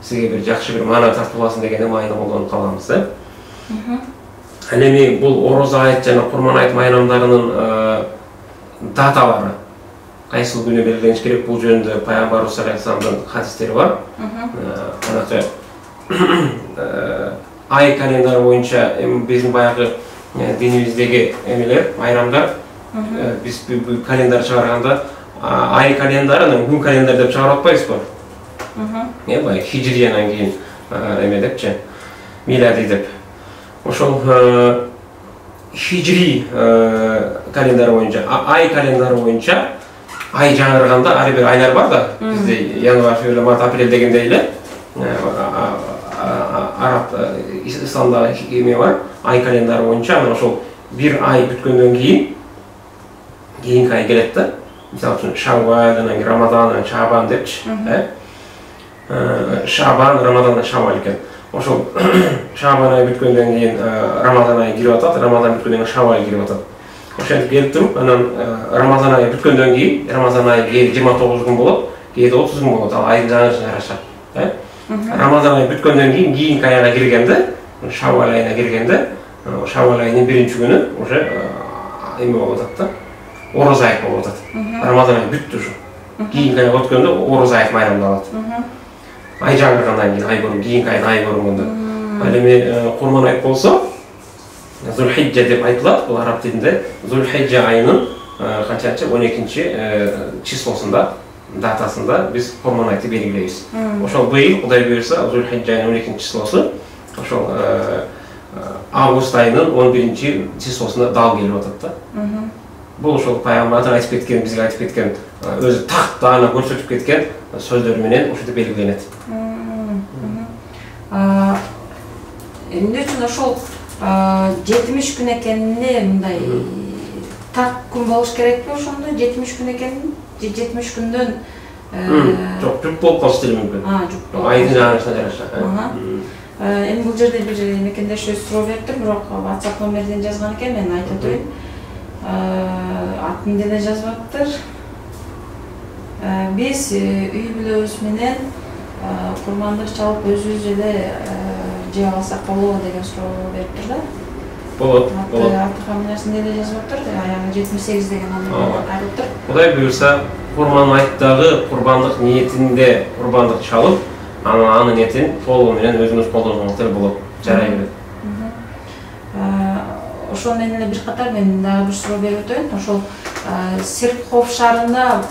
Speaker 2: Сизге бир жакшы бир маана тартып алсын деген мааниде колдонуп калганбыз да. Ал эми бул Ороз айт жана Курман айт майрамдарынын даталары кайсыл күнү белгилениш керек, бул жөнүндө Пайгамбарыбыз саллаллаху алейхи вассаламдын хадистери бар. Анакы ай календары боюнча биздин баягы динибиздеги эмелер, майрамдар, биз бул календар чыгарганда ай календарынан күн календар деп чыгарып атпайбызбы? Баягы хижриянан кийин эме депчи, милади деп. Ошол хижри календар боюнча, ай календары боюнча ай жаңырганда ар бир айлар бар да. Бизде январь, февраль, март, апрель дегендей эле. Араб исламда эме бар, ай календары боюнча анан ошол бир ай бүткөндөн кийинки ай келет да. Мисалы үчүн Шавваль, анан кийин Рамадан, Шабан депчи, Шабан, Рамадан, Шавваль экен. Ошол Шабан ай бүткөндөн кийин Рамадан ай кирип атат, Рамадан бүткөндөн кийин Шавваль кирип атат. Ошентип келип туруп, анан Рамадан ай бүткөндөн кийин, Рамадан ай кээде 29 күн болот, кээде 30 күн болот, ал айдын жаңырышына жараша. Рамадан ай бүткөндөн кийин кийинки айга киргенде, Шавваль айына киргенде, Шавваль айынын биринчи күнү уже эме болуп атат да. Ороз айт болуп атат. Рамадан ай бүттү ушу. Кийинки айга өткөндө Ороз айт майрамдалат. Ай жаңыргандан кийин ай көрүн, кийинки айда ай көрүнгөндө. Ал эми Курман айт болсо, Зулхиджа деп айтылат, бул араб тилинде. Зулхиджа айынын канчанчы 12-чи числосунда, датасында биз Курман айтты белгилейбиз. Ошол быйыл Кудай буйрса Зулхиджа айынын 12-чи числосу, ошол август айынын 11-чи числосунда дал келип атат да. Бул ошол пайгамбардын айтып кеткен, бизге айтып кеткен, өзү такта аны көрсөтүп кеткен сөздөр менен ошентип белгиленет.
Speaker 1: Эмне үчүн ошол 70 күн экенине мындай так күн болуш керекпи ошондо? 70 күн экенин, 70 күндөн
Speaker 2: жок, жүк болуп калышы деле мүмкүн. Айдын жаңырышына жараша.
Speaker 1: Эми бул жерде бир мекендешибиз суроо бериптир, бирок WhatsApp номерден жазган экен, мен айтып өтөйүн. Атын деле жазбаптыр. Биз үй бүлөбүз менен курмандык чалып өзүбүз эле жей алсак болобу деген суроо бериптир да.
Speaker 2: Болот.
Speaker 1: Аты фамилиясын деле жазбаптыр, аягы 78 деген номер кайрылыптыр.
Speaker 2: Кудай буйрса, Курман айттагы курбандык ниетинде курбандык чалып, анын ниетин толугу менен өзүңүз колдонсоңуз деле болот. Жарай берет.
Speaker 1: Ошол менен эле бир катар мен дагы бир суроо берип өтөйүн. Ошол Серпхов шаарында,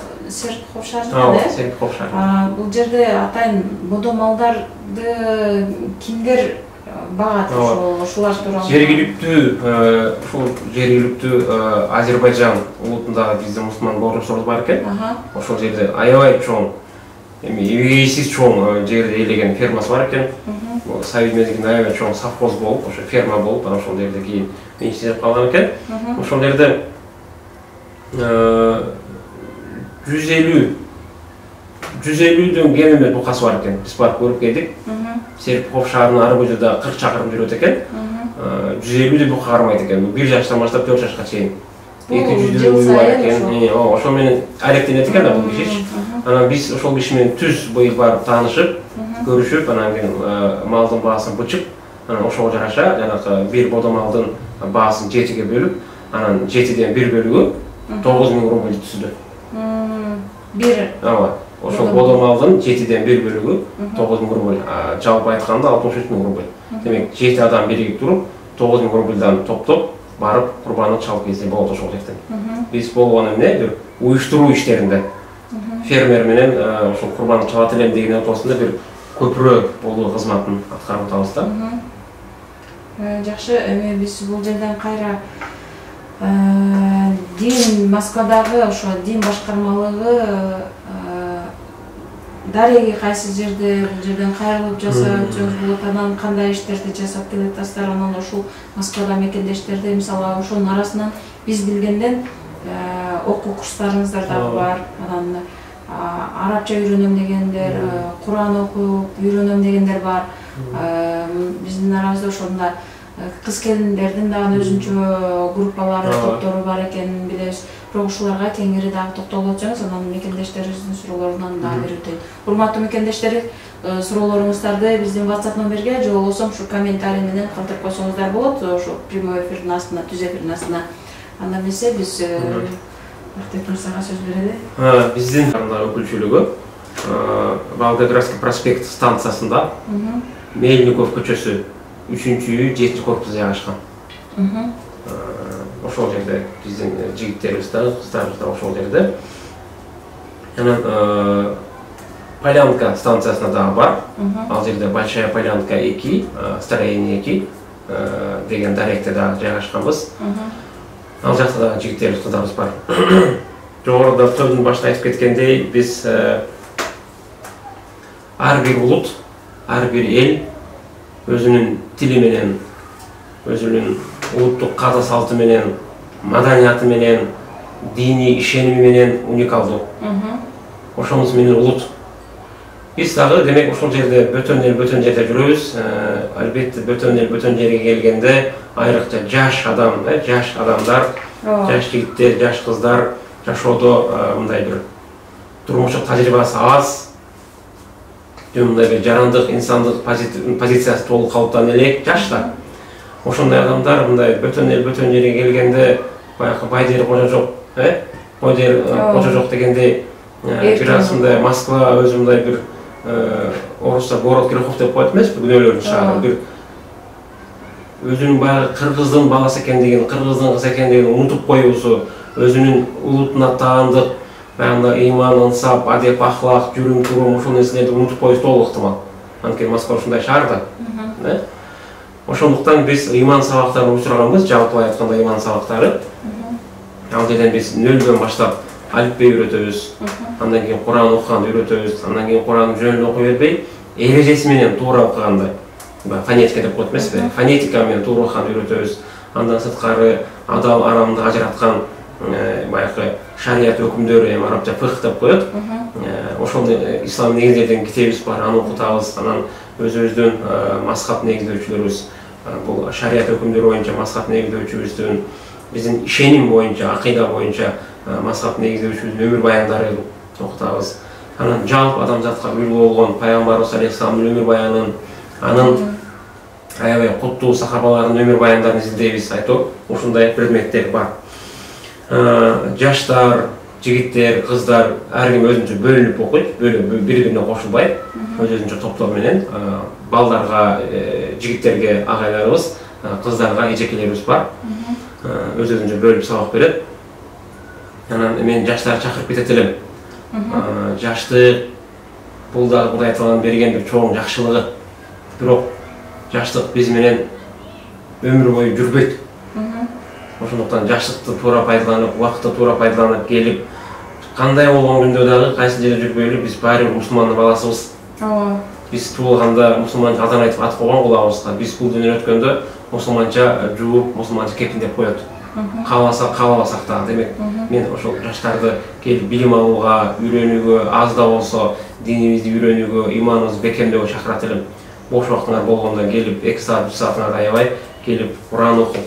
Speaker 1: бул жерде атайын бодо малдарды кимдер багат, ошолар тууралуу?
Speaker 2: Жергиликтүү Азербайжан улутундагы биздин мусулман бауырлашыбыз бар экен. Ошол жерде аябай чоң, эми эбегейсиз чоң жерде ээлеген фермасы бар экен. Совет мезгилинде аябай чоң совхоз болуп, ошо ферма болуп, анан ошол жерде кийин менчиктелип калган экен. Ошол жерде 150дөн кем эмес букасы бар экен. Биз барып көрүп келдик. Серпхов шаарынын ары көчөдө 40 чакырым жүрөт экен. 150 деп бука кармайт экен. 1 жаштан баштап 4 жашка чейин. 200 уй бар экен. Ошол менен алектенет экен да бул киши. Анан биз ошол киши менен түз быйыл барып таанышып, көрүшүп, анан кийин малдын баасын бычып, анан ошого жараша жанагы бир бодо малдын баасын 7ге бөлүп, анан 7ден 1 бөлүгү 9000 рубль түздү. Ооба. Ошол бодо малдын 7ден 1 бөлүгү 9000 рубль. Жалпы айтканда 63000 рубль. Демек 7 адам биригип туруп 9000 рубльдан топтоп барып курбанды чалып келсе болот ошол жактан. Биз болгону эмне? Бир уюштуруу иштеринде фермер менен ошол курбанды чалат элем деген ортосунда бир көпүрө болуу кызматын аткарып атабыз да.
Speaker 1: Жакшы, эми биз бул жерден кайра дин Москвадагы ошо дин башкармалыгы дареги кайсы жерде, бул жерден кайрылып жасап өтсөңүз болот, анан кандай иштерди жасап келатасыздар, анан ушул Москвада мекендештерди, мисалы ошонун арасынан биз билгенден окуу курстарыңыздар дагы бар, анан арабча үйрөнөм дегендер, Куран окуп үйрөнөм дегендер бар. Биздин арабызда ошондо кыз келиндердин дагы өзүнчө группалары, топтору бар экенин билебиз. Бирок ушуларга кеңири дагы токтолуп өтсөңүз, анан мекендештерибиздин суроолорунан дагы берүүтөйт. Урматтуу мекендештер, суроолоруңуздарды биздин WhatsApp номерге же болбосо ушу комментарий менен калтырып койсоңуздар болот. Ошо прямой эфирдин астына, түз эфирдин астына. Анда билсе биз Артек Мырзага сөз берели.
Speaker 2: Биздин өкүлчүлүгү Волгоградский проспект станциясында Мельников көчөсү 3-үй 7 корпусда жайгашкан. Ошол жерде биздин жигиттерибиз да, кыздарыбыз да ошол жерде. Анан Полянка станциясына дагы бар. Ал жерде Большая Полянка 2, строение 2 деген даректе дагы жайгашканбыз. Ал жакта дагы жигиттерибиз, кыздарыбыз бар. Жогоруда сөздүн башында айтып кеткендей, биз ар бир улут, ар бир эл өзүнүн тили менен, өзүнүн улуттук каза салты менен, маданияты менен, диний ишеними менен уникалдуу. Ошонус менен улут. Биз дагы демек ошол жерде бөтөн эл бөтөн жерде жүрөбүз. Албетте бөтөн эл бөтөн жерге келгенде айрыкча жаш адам, жаш адамдар, жаш жигиттер, жаш кыздар жашоодо мындай бир турмуштук тажрыйбасы аз, мындай бир жарандык, инсандык позициясы толук калыптан элек жаштар. Ошондой адамдар мындай бөтөн эл бөтөн жерге келгенде баягы байдер кожо жок, байдер кожо жок дегендей бир аз мындай Москва өзү мындай бир орусча город грехов деп коет эмес, күнөөлөрдүн шаары, бир өзүнүн баягы кыргыздын баласы экендигин, кыргыздын кызы экендигин унутуп коюусу, өзүнүн улутуна таандык баягы ыйман, ынсап, адеп, ахлак, жүрүм турум ушул нерселерди унутуп коюшу толук ыктымал. Анткени Москва ушундай шаар да. Ошондуктан биз ыйман сабактарын учурганбыз, жалпылай айтканда ыйман сабактары. Ал жерден биз нөлдөн баштап алифбей үйрөтөбүз, андан кийин Куран окуганды үйрөтөбүз, андан кийин Куранды жөнүндө окуй бербей, эрежеси менен туура окугандай, фонетика деп коет эмеспи, фонетика менен туура окуганды үйрөтөбүз. Андан сырткары адал арамды ажыраткан баягы шарият өкүмдөрү, эми арабча фых деп коет. Ошол ислам негиздерден китебибиз бар, аны окутабыз. Анан өзүбүздүн мазхаб негиздөөчүлөрүбүз, бул шарият өкүмдөрү боюнча мазхаб негиздөөчүбүздүн, биздин ишеним боюнча, акыйда боюнча мазхаб негиздөөчүбүздүн өмүр баяндарын окутабыз. Анан жалпы адамзатка үлгү болгон пайгамбарыбыз алейхисаламдын өмүр баянын, анын аябай куттуу сахабалардын өмүр баяндарын изилдейбиз, айтып, ушундай предметтер бар. Жаштар, жигиттер, кыздар ар ким өзүнчө бөлүнүп окуйт, бири-бирине кошулбай, өзүнчө топтор менен. Балдарга, жигиттерге агайларыбыз, кыздарга эжекелерибиз бар. Өзүнчө бөлүп сабак берет. Анан мен жаштарды чакырып кетет элем. Жаштык бул дагы Кудай Тааланын берген бир чоң жакшылыгы. Бирок жаштык биз менен өмүр бою жүрбөйт. Ошондуктан жаштыкты туура пайдаланып, убакытты туура пайдаланып келип, кандай болгон күндө дагы кайсы жерде жүрбөйлү, биз баары бир мусулмандын баласыбыз. Биз туулганда мусулманча азан айтып ат койгон кулабыбызга, биз бул дүйнөдөн өткөндө мусулманча жууп, мусулманча кепин деп коет. Кааласак, каалабасак да. Демек, мен ошол жаштарды келип билим алууга, үйрөнүүгө, аз да болсо динибизди үйрөнүүгө, иманыбызды бекемдөөгө чакырат элем. Бош убактыңар болгондо келип 2 саат, 3 саатыңарды аябай келип Куран окуп,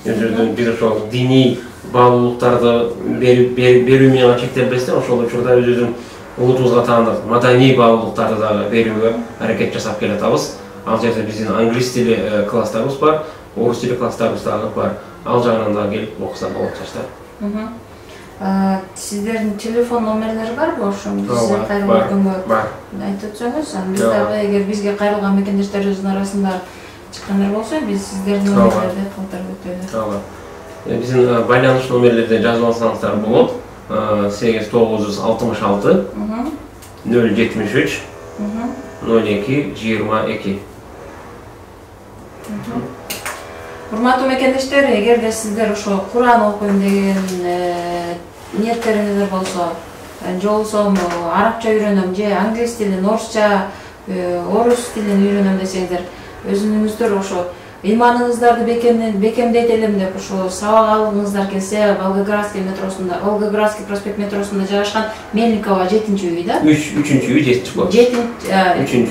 Speaker 2: өзүңүздүн биз ошол диний баалуулуктарды берүү менен чектелбестен, ошол учурда өзүбүздүн улутубузга таандык маданий баалуулуктарды дагы берүүгө аракет жасап келатабыз. Ал жерде биздин англис тили класстарыбыз бар, орус тили класстарыбыз дагы бар. Ал жагынан дагы келип окуса болот жаштар.
Speaker 1: Сиздердин телефон номерлери барбы? Ошо бизге кайрылган күнгө айтып өтсөңүз, биз дагы эгер бизге кайрылган мекендештерибиздин арасында чыккандар болсо, биз сиздердин номерлерди калтырып өтөбүз.
Speaker 2: Биздин байланыш номерлерди жазып алсаңыздар болот. 8966 073 02 22.
Speaker 1: Урматтуу мекендештер, эгерде сиздер ошо Куран окуйм деген ниеттериңиздер болсо, же болбосо арабча үйрөнөм, же англис тилин, орусча, орус тилин үйрөнөм десеңиздер, өзүңүздөр ошо ыйманыңыздарды бекемдейт элем деп ушу сабак алгыңыздар келсе, Волгоградский проспект метросунда жайгашкан Мельниково 7-үй да?
Speaker 2: 3-үй 7-чи болот.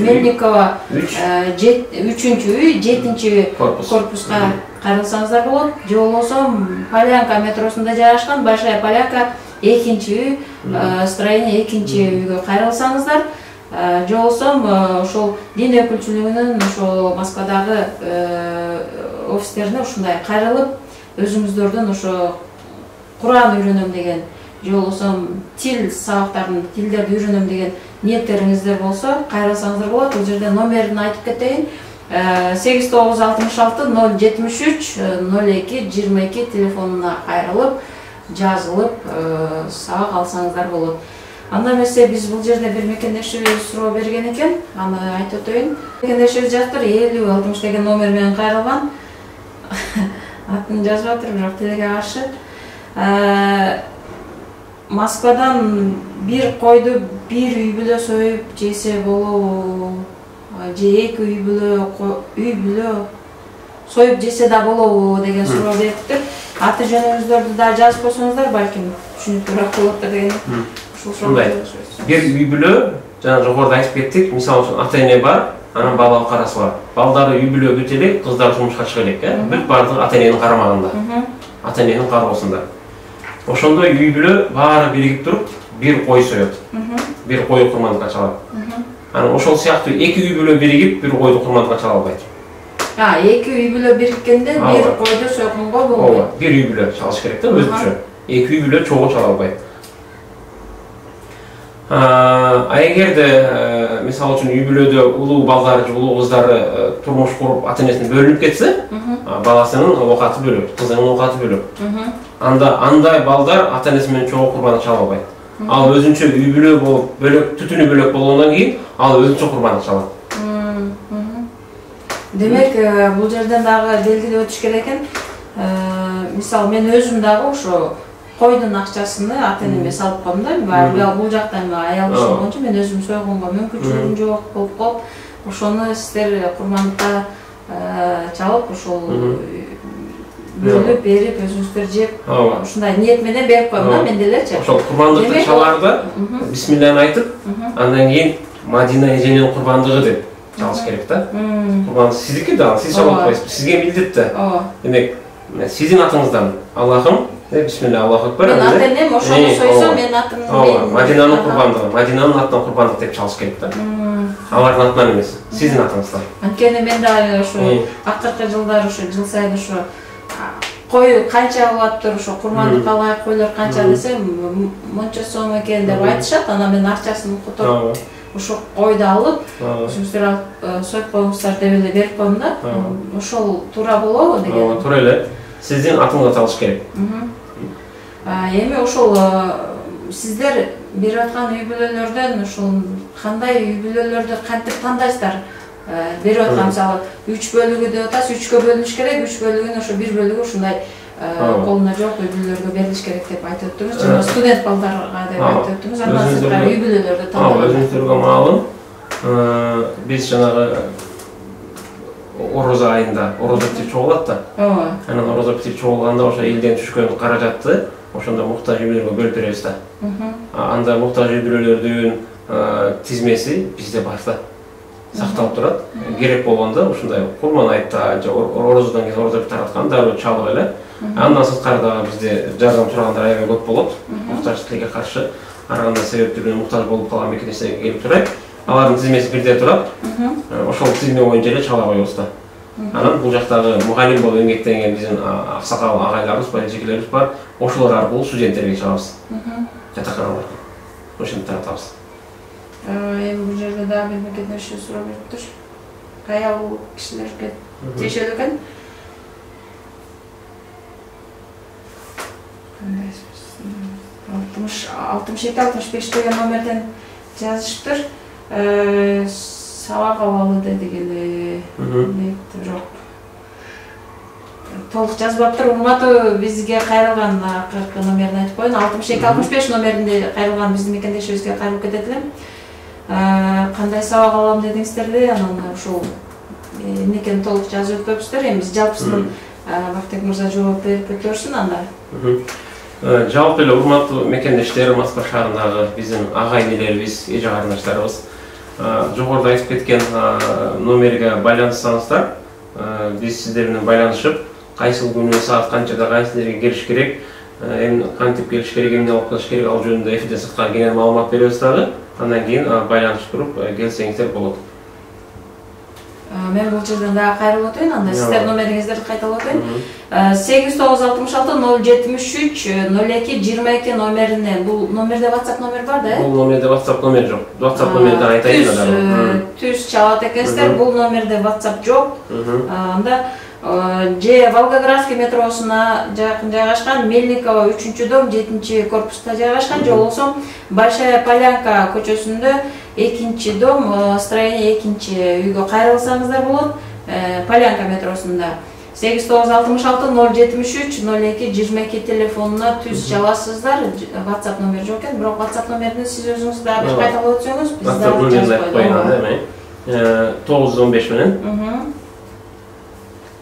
Speaker 1: Мельниково 3-үй 7-чи корпуска кайрылсаңыздар болот. Же болбосо Полянка метросунда жайгашкан Большая Полянка 2-үй строение 2-чи үйгө кайрылсаңыздар. Же болбосо ошол дин өкүлчүлүгүнүн ошо Москвадагы офистерине ушундай кайрылып, өзүңүздөрдүн ошо Куран үйрөнөм деген, же болбосо тил сабактарын, тилдерди үйрөнөм деген ниеттериңиздер болсо, кайрылсаңыздар болот. Бул жерде номерин айтып кетейин. 8966-073-02-22 телефонуна кайрылып, жазылып, сабак алсаңыздар болот. Анда эмесе биз бул жерде бир мекендешибиз суроо берген экен, аны айтып өтөйүн. Мекендешибиз жатыр 50-60 деген номер менен кайрылган. Атын жазып атыр, бирок тилекке каршы. Москвадан бир койду бир үй бүлө союп жесе болобу? Же 2 үй бүлө союп жесе да болобу деген суроо бериптир. Аты жөнүңүздөрдү да жазып койсоңуздар, балким түшүнүктүүрөөк болот деген.
Speaker 2: Ушундай. Бир үй бүлө, жана жогоруда айтып кеттик, мисалы үчүн ата-эне бар, анан бала карасы бар. Балдары үй бүлө бүтө элек, кыздар жумушка чыга элек, бүт бардыгы ата-эненин карамагында. Ата-эненин кароосунда. Ошондой үй бүлө баары биригип туруп, бир кой соёт. Бир кой курмандыкка чалат. Анан ошол сыяктуу 2 үй бүлө биригип, бир койду курмандыкка чала албайт.
Speaker 1: 2 үй бүлө бириккенде бир койду сойгонго болбойт.
Speaker 2: Бир үй бүлө чалыш керек да өзүнчө. 2 үй бүлө чогуу чала албайт. Эгерде мисалы үчүн үй бүлөдө улуу балдары же улуу кыздары турмуш куруп ата-энесине бөлүнүп кетсе, баласынын оокаты бөлөк, кызынын оокаты бөлөк. Андай балдар ата-энеси менен чогуу курбандык чала албайт. Ал өзүнчө үй бүлө болуп, бөлөк түтүнү бөлөк болгондон кийин ал өзүнчө курбандык чалат.
Speaker 1: Демек, бул жерден дагы белгилеп өтүш керек экен. Мисалы мен өзүм дагы ошо койдун акчасыны ата-энеме салып коем да. Бул жактан аял киши болгончо мен өзүм сойгонго мүмкүнчүлүгүм жок болуп калып, ошону сиздер курмандыкка чалып, ошол бөлүп берип, өзүңүздөр жеп, ушундай ниет менен берип коем да мен делечи.
Speaker 2: Ошол курмандыкты чалаарда бисмиллахын айтып, андан кийин Мадина эженин курбандыгы деп чалыш керек да. Курбандык сиздики да, сиз чалып атпайсызбы, сизге милдет да. Демек, сиздин атыңыздан Аллахым, бисмилlah, Аллаху акбар.
Speaker 1: Мен ата-энем ошону сойсо, мен атымды
Speaker 2: Мадинанын курбандыгы, Мадинанын атынан курбандык деп чалыш керек да. Алардын атынан эмес, сиздин атыңыздан.
Speaker 1: Анткени мен да ошо акыркы жылдар ошо жыл сайын ошо кой канча болуптур, ошо курмандыкка ылайык койлор канча десе, монча сом экен деп айтышат. Анан мен акчасын которуп ошо койду алып, өзүңүздөр союп коюңуздар деп эле берип коем да. Ошол туура болобу деген.
Speaker 2: Туура эле. Сиздин атыңызга чалыш керек.
Speaker 1: Эми ошол сиздер берип аткан үй бүлөлөрдөн ошол кандай үй бүлөлөрдү кантип тандайсыздар? Берип аткан мисалы 3 бөлүгү деп атасыз, 3кө бөлүнүш керек, 3 бөлүгүн ошо 1 бөлүгү ушундай колуна жок үй бүлөлөргө берилиш керек деп айтып өттүңүз. Жана студент балдарга деп айтып өттүңүз. Андан сырткары үй бүлөлөрдү тандап.
Speaker 2: Өзүңүздөргө маалым. Биз жанагы ороза айында ороза битирип чогулат да. Анан ороза битирип чогулганда ошо элден түшкөн каражатты ошондо муктаж үй бүлөлөргө бөлүп беребиз да. Анда муктаж үй бүлөлөрдүн тизмеси бизде бар да. Сакталып турат. Керек болгондо ушундай курман айтта же орозодон кийин ороза тараткан дароо чалып эле. Андан сырткары дагы бизде жардам сурагандар аябай көп болот. Муктаждыкка каршы ар кандай себептерден муктаж болуп калган мекенечтерге келип турат. Алардын тизмеси бирдей турат. Ошол тизме боюнча эле чала коебуз да. Анан бул жактагы мугалим болуп эмгектенген биздин аксакал агайларыбыз бар, эжекелерибиз бар. Ошолор аркылуу студенттерге чыгабыз. Жатаканаларга. Ошентип таратабыз.
Speaker 1: Эми бул жерде дагы бир мекендеши суроо бериптир. Аял кишилерге тиешелүү экен. 62-65 деген номерден жазышыптыр. Сабак абалы дедик эле. Жок. Толук жазбаптыр. Урматтуу бизге кайрылган акыркы номерин айтып коеюн. 62-65 номеринде кайрылган биздин мекендешибизге кайрылып кетет элем. Кандай сабак алам дедиңиздер эле, анан ушул эмнекени толук жазып өтпөпүздөр. Эми биз жалпысын Бактыбек мырза жооп берип өтөрсүн анда.
Speaker 2: Жалпы эле урматтуу мекендештер, Москва шаарындагы биздин агай-энелерибиз, эже карындаштарыбыз жогоруда айтып кеткен номерге байланышсаңыздар, биз сиздер менен байланышып, кайсыл күнү саат канчада кайсы жерге келиш керек, кантип келиш керек, эмне алып келиш керек, ал жөнүндө эфирден сырткары кенен маалымат беребиз дагы. Андан кийин байланышып туруп келсеңиздер болот.
Speaker 1: Мен бул жерден дагы кайрылып өтөйүн, анда сиздер номериңиздерди кайталап өтөйүн. 8966-076-02-22 номерине, бул номерде WhatsApp номер бар да?
Speaker 2: Бул номерде WhatsApp номер жок. WhatsApp номерди айтайын да.
Speaker 1: Түз чалат экенсиздер, бул номерде WhatsApp жок. Анда же Волгоградский метросуна жакын жайгашкан, Мельниково 3-дом 7-корпуста жайгашкан, же болбосо Большая Полянка көчөсүндө 2-дом строение 2-үйгө кайрылсаңыздар болот. Полянка метросунда 8966-073-02-22 телефонуна түз чаласыздар. WhatsApp номер жок экен, бирок WhatsApp номерин сиз өзүңүз дагы кайталап өтсөңүз, биз дагы жазып койгон.
Speaker 2: 915 менен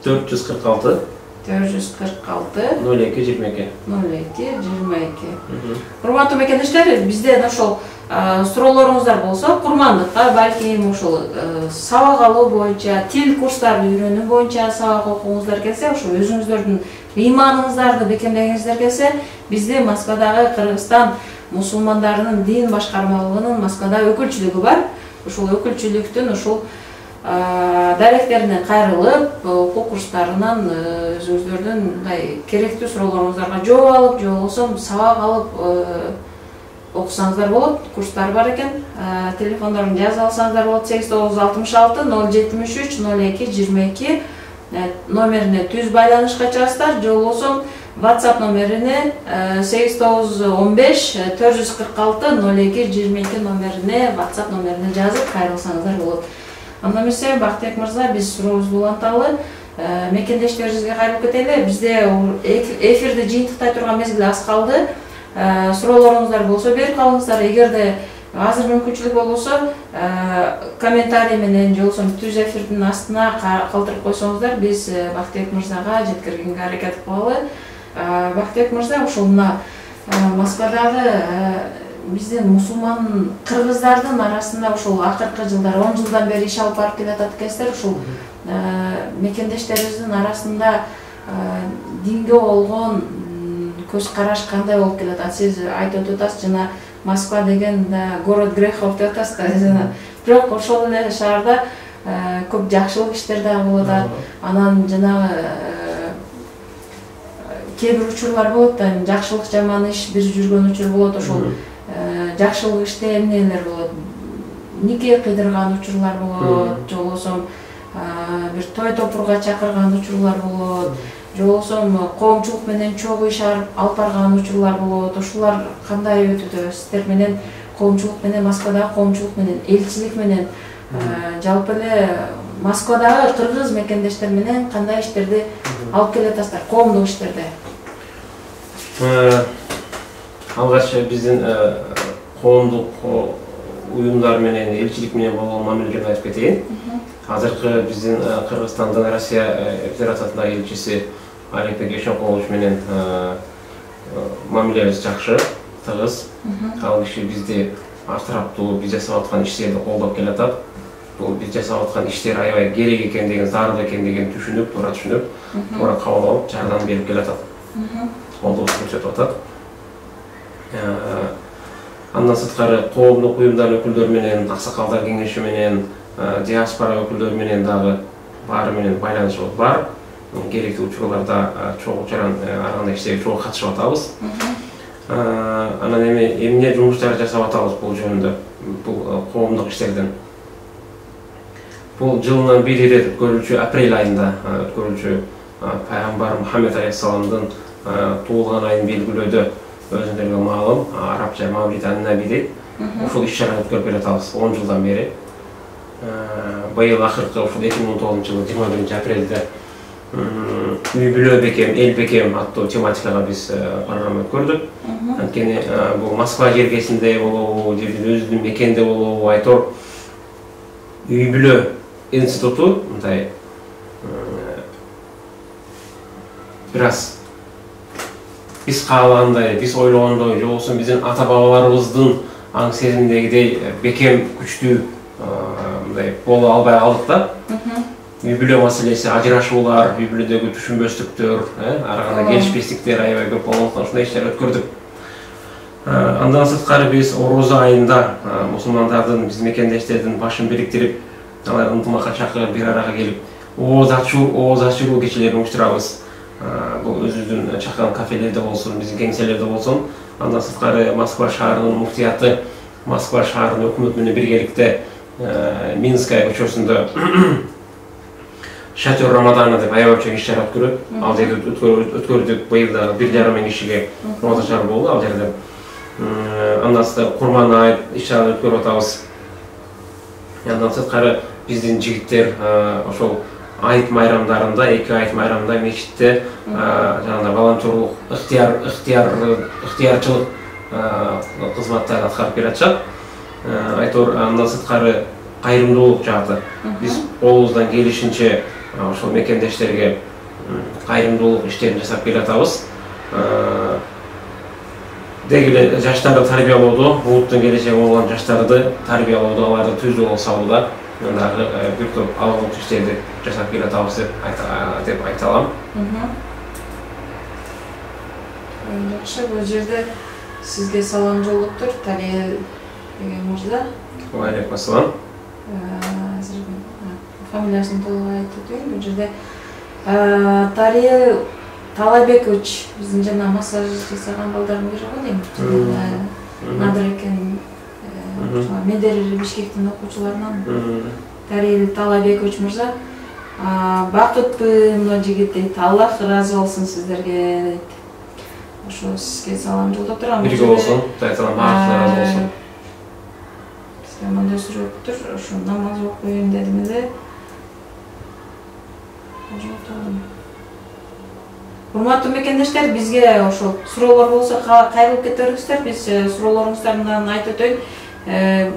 Speaker 2: 446 02-22.
Speaker 1: Урматтуу мекендештер, бизде ошол суроолоруңуздар болсо, курмандыкка, балким ошол сабак алуу боюнча, тил курстарын үйрөнүү боюнча сабак окуңуздар келсе, ошол өзүңүздөрдүн ыйманыңыздарды бекемдегиңиздер келсе, бизде Москвадагы Кыргызстан мусулмандарынын дин башкармалыгынын Москвада өкүлчүлүгү бар. Ошол өкүлчүлүктүн ошол даректерине кайрылып, окуу курстарынан өзүңүздөрдүн мындай керектүү суроолоруңуздарга жооп алып, же болбосо сабак алып окусаңыздар болот. Курстар бар экен. Телефондорун жазып алсаңыздар болот. 8966-073-02-22 номерине түз байланышка чыгасыздар, же болбосо WhatsApp номерине 8915-446-02-22 номерине WhatsApp номерине жазып кайрылсаңыздар болот. Анда эмесе Бактыбек мырза, биз сурообузду уланталы, мекендештерибизге кайрылып кетели. Бизде эфирди жыйынтыктай турган мезгил аз калды. Суроолоруңуздар болсо берип калыңыздар. Эгерде азыр мүмкүнчүлүк болбосо, комментарий менен же болбосо түз эфирдин астына калтырып койсоңуздар, биз Бактыбек мырзага жеткиргенге аракет кылалы. Бактыбек мырза, ошол мына Москвадагы биздин мусулман кыргыздардын арасында ошол акыркы жылдар 10 жылдан бери иш алып барып келатат экенсиздер. Ошол мекендештерибиздин арасында динге болгон көз караш кандай болуп келатат? Сиз айтып өтүп атасыз, жана Москва деген город грехов деп атасыз да. Бирок ошол эле шаарда көп жакшылык иштер дагы болот. Анан жанагы кээ бир учурлар болот да, жакшылык жаман иш бир жүргөн учур болот. Ошол жакшылык иште эмнелер болот? Нике кыйдырган учурлар болот, же болбосо бир той топурга чакырган учурлар болот, же болбосо коомчулук менен чогуу иш алып барган учурлар болот. Ошолар кандай өтүүдө? Сиздер менен коомчулук менен, Москвадагы коомчулук менен, элчилик менен, жалпы эле Москвадагы кыргыз мекендештер менен кандай иштерди алып келатасыздар, коомдук иштерди?
Speaker 2: Алгач биздин коомдук уюмдар менен, элчилик менен болгон мамилелерди айтып кетейин. Азыркы биздин Кыргызстандын Россия Федерациясындагы элчиси Алипбек Эшенкулович менен мамилебиз жакшы, тыгыз. Ал киши бизди артыраптуу, биз жасап аткан иштерди колдоп келатат. Бул биз жасап аткан иштер аябай керек экендигин, зарыл экендигин түшүнүп, туура түшүнүп, туура кабыл алып, жардам берип келатат. Колдоо көрсөтүп атат. Андан сырткары коомдук уюмдардын өкүлдөрү менен, аксакалдар кеңеши менен, диаспора өкүлдөрү менен дагы баары менен байланышыбыз бар. Керектүү учурларда чогуу чаран ар кандай иштерге чогуу катышып атабыз. Анан эмне жумуштар жасап атабыз бул жөнүндө, бул коомдук иштерден. Бул жылына бир ирет өткөрүлчү, апрель айында өткөрүлчү Пайгамбар Мухаммед алейхиссаламдын туулган айын белгилөөдө өзүңөргө маалым, арабча Мавлид ан-Наби дейт. Ушул иш-чараны өткөрүп келатабыз 10 жылдан бери. Быйыл акыркы ушул 2019-жылы 21-апрелде үй бүлө бекем, эл бекем аттуу тематикага биз программа өткөрдүк. Анткени бул Москва жергесинде болобу, же өзүнүн мекенде болобу айтор үй бүлө институту мындай biraz biz kaalagандай, biz ойлогондой, же болбосо биздин ата-бабаларыбыздын аң сезимдегидей бекем күчтүү мындай боло албай калдык да. Үй бүлө маселеси, ажырашуулар, үй бүлөдөгү түшүнбөстүктөр, ары кандай келишпестиктер аябай көп болгондуктан ушундай иштерди өткөрдүк. Андан сырткары биз Орозо айында мусулмандардын, биздин мекендештердин башын бириктирип, алар ынтымакка чакырып, бир арага келип, ооз ачыруу кечелерин уюштурабыз. Бул өзүбүздүн чакырган кафелерде болсун, биздин кеңселерде болсун. Андан сырткары Москва шаарынын муфтияты, Москва шаарынын өкмөтү менен биргеликте Минская көчөсүндө Шатер Рамадана деп аябай чоң иш-чара өткөрөт. Ал жерде өткөрдүк быйыл 1,5 кишиге Рамадан шаар болду ал жерде. Андан сырткары Курман айт иш-чара өткөрүп атабыз. Андан сырткары биздин жигиттер ошол айт майрамдарында, 2 айт майрамында мечитте жанагындай волонтерлук, ыктыярчылык кызматтарды аткарып келатышат. Айтор андан сырткары кайрымдуулук жагы. Биз колубуздан келишинче ошол мекендештерге кайрымдуулук иштерин жасап келатабыз. Деги эле жаштарды тарбиялоодо, улуттун келечеги болгон жаштарды тарбиялоодо, аларды түзүү салууда дагы бир топ алгылык иштерди жасап келатабыз деп айта алам.
Speaker 1: Жакшы, бул жерде сизге салам жолдоптур, Тария деген мырза.
Speaker 2: Алейкум ассалам.
Speaker 1: Фамилиясын толук айтып өтөйүн. Бул жерде Тария Талайбекович, биздин жана массаж жасаган балдардын бири го дейм. Надыр экен, Медер Бишкектин окуучуларынан. Тария Талайбекович мырза, бактыппын мына жигит дейт. Аллах ыраазы болсун сиздерге дейт. Ошо сизге салам жолдоп турам.
Speaker 2: Бирге болсун, тайталам ыраазы болсун.
Speaker 1: Сизге мындай сүрөттүр, ошо намаз окуйм дедим эле. Урматтуу мекендештер, бизге ошо суроолор болсо кайрылып кете бериңиздер. Биз суроолоруңуздардан айтып өтөйүн.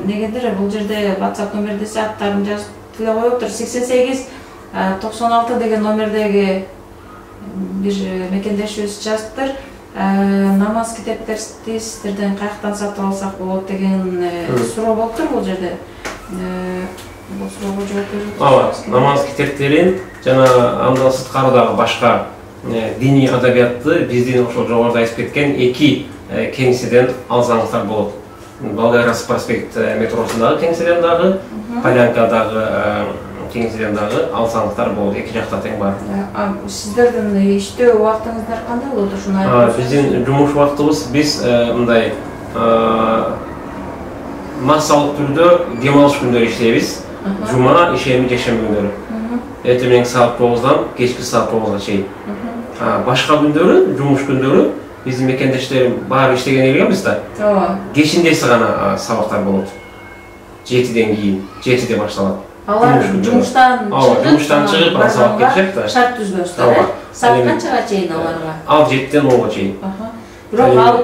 Speaker 1: Негедир бул жерде WhatsApp номерде аттарын жазып деле коюптур. 88 96 деген номердеги бир мекендешибиз жазыптыр. Намаз китептерди сиздерден каяктан сатып алсак болот деген суроо болуптур бул жерде. Бул суроого жооп берип.
Speaker 2: Ооба, намаз китептерин жана андан сырткары дагы башка диний адабиятты биздин ошол жогоруда айтып кеткен 2 кеңседен алсаңыздар болот. Болгарас проспект метросундагы кеңседен дагы, Полянкадагы кеңседен дагы алсаңыздар болот. 2 жакта тең бар.
Speaker 1: Сиздердин иштөө убактыңыздар кандай болот ушуну айтып?
Speaker 2: Биздин жумуш убактыбыз биз мындай массалык түрдө демалыш күндөрү иштейбиз. Жума, ишемби, жекшемби күндөрү. Эртең саат 9-дан кечки саат 9-га чейин. Башка күндөрү, жумуш күндөрү биздин мекендештер баары иштеген элебиз да. Ооба. Кечиндеси гана сабактар болот. 7ден кийин, 7де башталат.
Speaker 1: Алар жумуштан
Speaker 2: чыгып, сабак кетишет да.
Speaker 1: Шарт түзгөнсүздөр. Саат канчага чейин аларга?
Speaker 2: Ал 7ден 10-га чейин.
Speaker 1: Бирок ал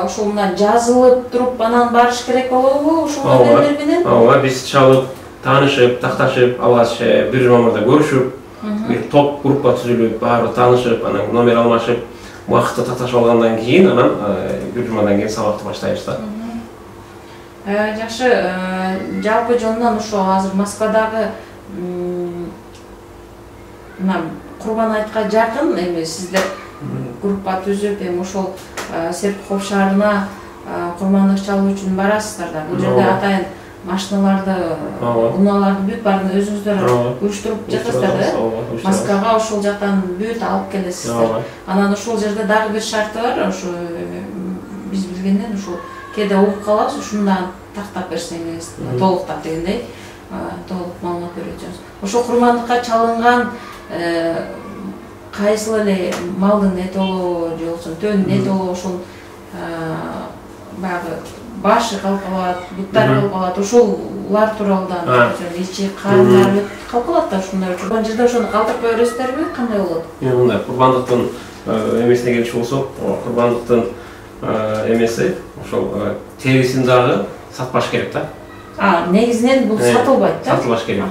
Speaker 1: ошол мына жазылып туруп анан барыш керек болобу ошол нерселер менен?
Speaker 2: Ооба, биз чалып, таанышып, такташып, алгач бир номерде көрүшүп, бир топ группа түзүлүп, баары таанышып, анан номер алмашып, убакытты такташып алгандан кийин анан бир жумадан кийин сабакты баштайбыз да.
Speaker 1: Жакшы, жалпы жонунан ошо азыр Москвадагы мына Курман айтка жакын эми сиздер группа түзүп, эми ошол Серпухов шаарына курмандык чалуу үчүн барасыздар да. Бул жерде атайын машиналарды, унааларды бүт баарын өзүңүздөр уюштуруп жатасыздар да. Москвага ошол жактан бүт алып келесиздер. Анан ошол жерде дагы бир шарты бар, ошо биз билгенден ошол кээде угуп калабыз, ушуну да тактап берсеңиз, толуктап дегендей, толук маалымат берип жатабыз. Ошо курмандыкка чалынган кайсыл эле малдын эти болобу, же болбосо төнүнүн эти болобу, ошол баягы башы калып калат, буттары калып калат, ошолар тууралуу ичи карындары калып калат да ушундай үчүн. Бул жерде ошону калтырып кое бересиздерби? Кандай болот?
Speaker 2: Мындай курбандыктын эмесине келиши болсок, курбандыктын эмеси ошол терисин дагы сатпаш керек да.
Speaker 1: Негизинен бул сатылбайт да?
Speaker 2: Сатылбаш керек.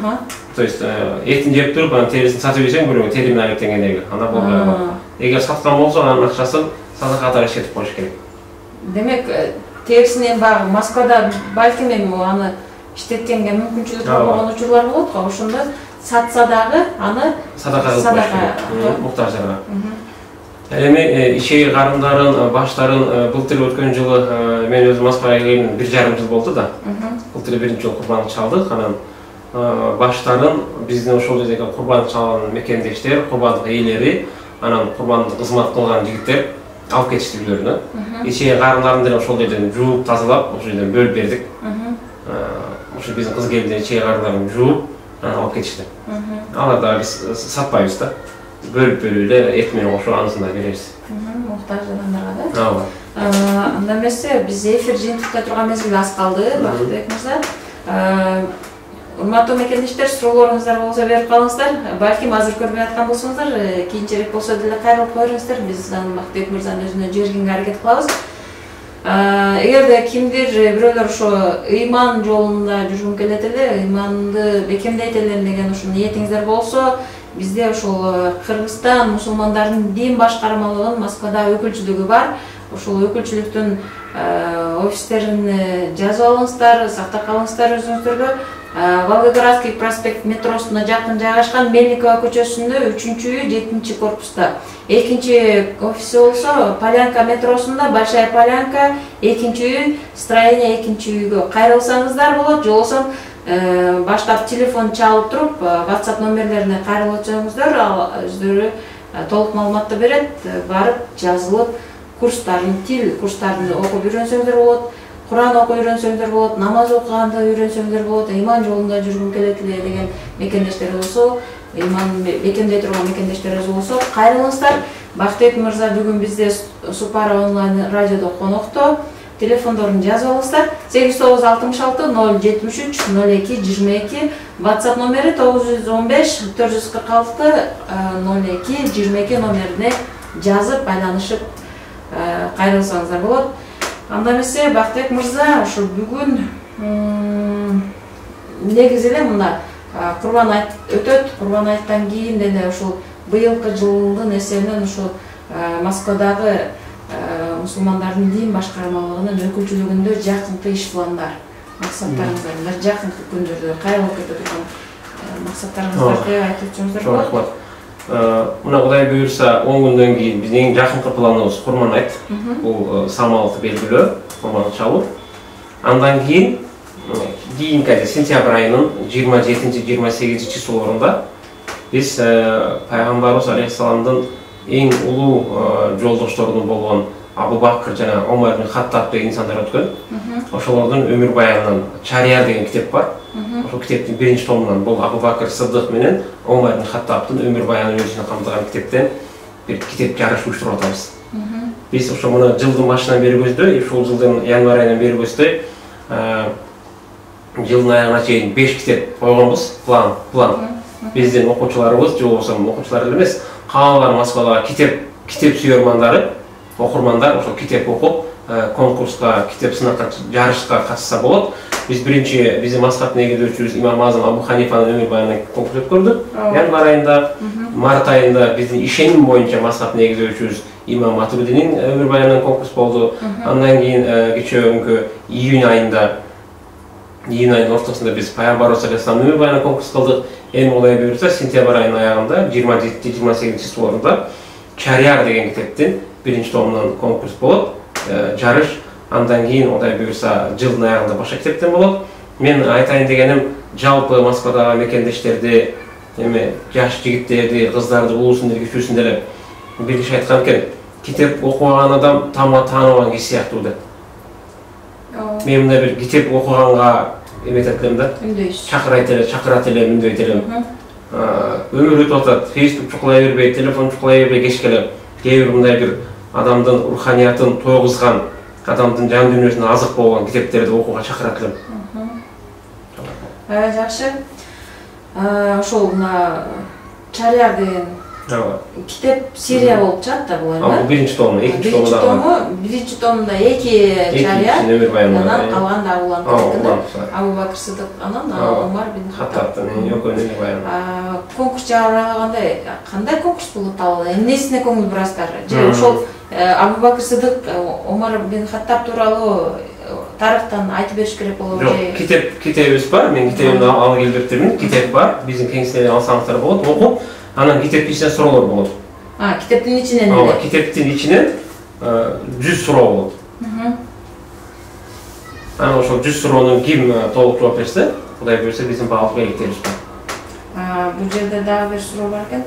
Speaker 2: То есть этин жеп туруп, анан терисин сатып жесең, бирөө тери менен алектенгендеги. Анда болбой калат. эгер саткан болсо анын акчасын садака катары иштетип коюш керек.
Speaker 1: Демек, терисинен багы Москвада балким эми аны иштеткенге мүмкүнчүлүк болгон учурлар болот го. Ошондо сатса дагы аны
Speaker 2: садака кылып коюш керек муктаждарга. Эми ишеги карындарын, баштарын былтыр өткөн жылы мен өзүм Москвага келгениме 1,5 жыл болду да. Былтыр биринчи жолу курбандык чалдык. Анан баштарын биздин ошол жердеги курбандык чалган мекендештер, курбандык ээлери, анан курбандык кызмат кылган жигиттер алып кетишти үйлөрүнө. Ишеги карындарын деле ошол жерден жууп, тазалап, ошол жерден бөлүп бердик. Ошо биздин кыз келиндер ишеги карындарын жууп, анан алып кетишти. Алар да биз сатпайбыз да. Бөлүп эле эт менен кошуп анысын да беребиз.
Speaker 1: Муктаж адамдарга да.
Speaker 2: Ооба.
Speaker 1: Анда эмесе биз эфир жыйынтыкта турган мезгил аз калды, Бактыбек мырза. Урматтуу мекендештер, суроолоруңуздар болсо берип калыңыздар. Балким азыр көрбөй аткан болсоңуздар, кийинчерээк болсо деле кайрылып коюңуздар. Биз анан Бактыбек мырзанын өзүнө жибергенге аракет кылабыз. Эгерде кимдир бирөөлөр ошо ыйман жолунда жүргүм келет эле, ыйманды бекемдейт элем деген ошо ниетиңиздер болсо, бизде ошол Кыргызстан мусулмандарынын дин башкармалыгынын Москвада өкүлчүлүгү бар. Ошол өкүлчүлүктүн офистерин жазып алыңыздар, сактап калыңыздар өзүңүздөргө. Волгоградский проспект метросуна жакын жайгашкан Мельникова көчөсүндө 3-үй 7-чи корпуста. Экинчи офиси болсо Полянка метросунда, Большая Полянка, 2-үй, строение 2-үйгө кайрылсаңыздар болот. Жолсом баштап телефон чалып туруп, WhatsApp номерлерине кайрылып өтсөңүздөр, ал өздөрү толук маалыматты берет. Барып жазылып, тил курстарын окуп үйрөнсөңүздөр болот. Куран окуп үйрөнсөңүздөр болот, намаз окуганды үйрөнсөңүздөр болот, ыйман жолунда жүргүм келет эле деген мекендештер болсо, ыйман бекемдей турган мекендештериңиз болсо, кайрылыңыздар. Бактыбек мырза бүгүн бизде Супара онлайн радиодо конокто. Телефондорун жазып алыңыздар. 8966 073 02 22, WhatsApp номери 915 446 02 22 номерине жазып, байланышып кайрылсаңыздар болот. Анда эмесе Бактыбек мырза, ошо бүгүн негизи эле мына Курбан айт өтөт. Курбан айттан кийин деле ошол быйылкы жылдын эсебинен ошол Москвадагы мусулмандардын дин башкармалыгынын өкүлчүлүгүндө жакынкы иш пландар, максаттарыңыздар, жакынкы күндөрдө кайрылып кете турган максаттарыңыздарды айтып өтсөңүздөр болот.
Speaker 2: Мына Кудай буйрса 10 күндөн кийин биздин эң жакынкы планыбыз Курман айт. Бул самалыкты белгилөө, курманды чалуу. Андан кийинки сентябрь айынын 27-28 числолорунда биз пайгамбарыбыз алейхиссаламдын эң улуу жолдошторунун болгон Абу Бакр жана Омар ибн Хаттаб деген инсандар өткөн. Ошолордун өмүр баянынан Чария деген китеп бар. Ошол китептин биринчи томунан бул Абу Бакр Сыддык менен Омар ибн Хаттабтын өмүр баянын өз ичине камтыган китептен бир китеп жарыш уюштуруп атабыз. Биз ошо мына жылдын башынан бери көздөй, ушул жылдын январь айынан бери көздөй жылдын аягына чейин 5 китеп койгонбуз. План. Биздин окуучуларыбыз, же болбосо окуучулар эмес, каалаган Москвадагы китеп сүйөрмандары, окурмандар ошол китеп окуп, конкурска, китеп сынакка, жарышка катышса болот. Биз биздин мазхаб негиздөөчүбүз Имам Азам Абу Ханифанын өмүр баянынан конкурс өткөрдүк. Январь айында, март айында биздин ишеним боюнча мазхаб негиздөөчүбүз Имам Матуридинин өмүр баянынан конкурс болду. Андан кийин кечөөкү июнь айынын ортосунда биз Пайгамбарыбыз алейхиссаламдын өмүр баянынан конкурс кылдык. Эми Кудай буйрса сентябрь айынын аягында 27-28 числолорунда Чария деген китептин биринчи томунан конкурс болот, жарыш. Андан кийин Кудай буйрса жылдын аягында башка китептен болот. Мен айтайын дегеним, жалпы Москвадагы мекендештерди, жаш жигиттерди, кыздарды, улуусун деле кичүүсүн деле бир киши айткан экен, китеп окубаган адам тааныбаган киши сыяктуу деп. Мен мына бир китеп окуганга эметет элем да. Чакырат элем, үндөйт элем. Өмүр өтүп атат, Facebook чукулай бербей, телефон чукулай бербей кечкелеп, кээ бир мындай бир адамдын руханиятын тойгузган, адамдын жан дүйнөсүнө азык болгон китептерди окууга чакырат элем.
Speaker 1: Жакшы. Ошол мына Чария деген китеп серия болуп чыгат да бул эми.
Speaker 2: Биринчи тому, экинчи тому
Speaker 1: биринчи томунда 2 чария, анан калган да улантыр. Абу Бакыр Сыдык анан Омар бин Хаттабтын
Speaker 2: экөөнүн баягы.
Speaker 1: Конкурс чыгарганда кандай конкурс болуп табылат? Эмнесине көңүл бурасыздар? Же ошол Абу Бакыр Сыдык, Омар бин Хаттаб тууралуу тарыхтан айтып бериш керек болобу?
Speaker 2: Жок, китебибиз бар. Мен китебимди алып келип бериптирмин. Китеп бар. Биздин кеңседен алсаңыздар болот. Окуп, анан китептин ичинен суроолор болот.
Speaker 1: Китептин ичинен эле.
Speaker 2: Китептин ичинен 100 суроо болот. Анан ошол 100 суроону ким толук жооп берсе, Кудай буйрса биздин баалык белектерибиз бар.
Speaker 1: Бул жерде дагы бир суроо бар экен.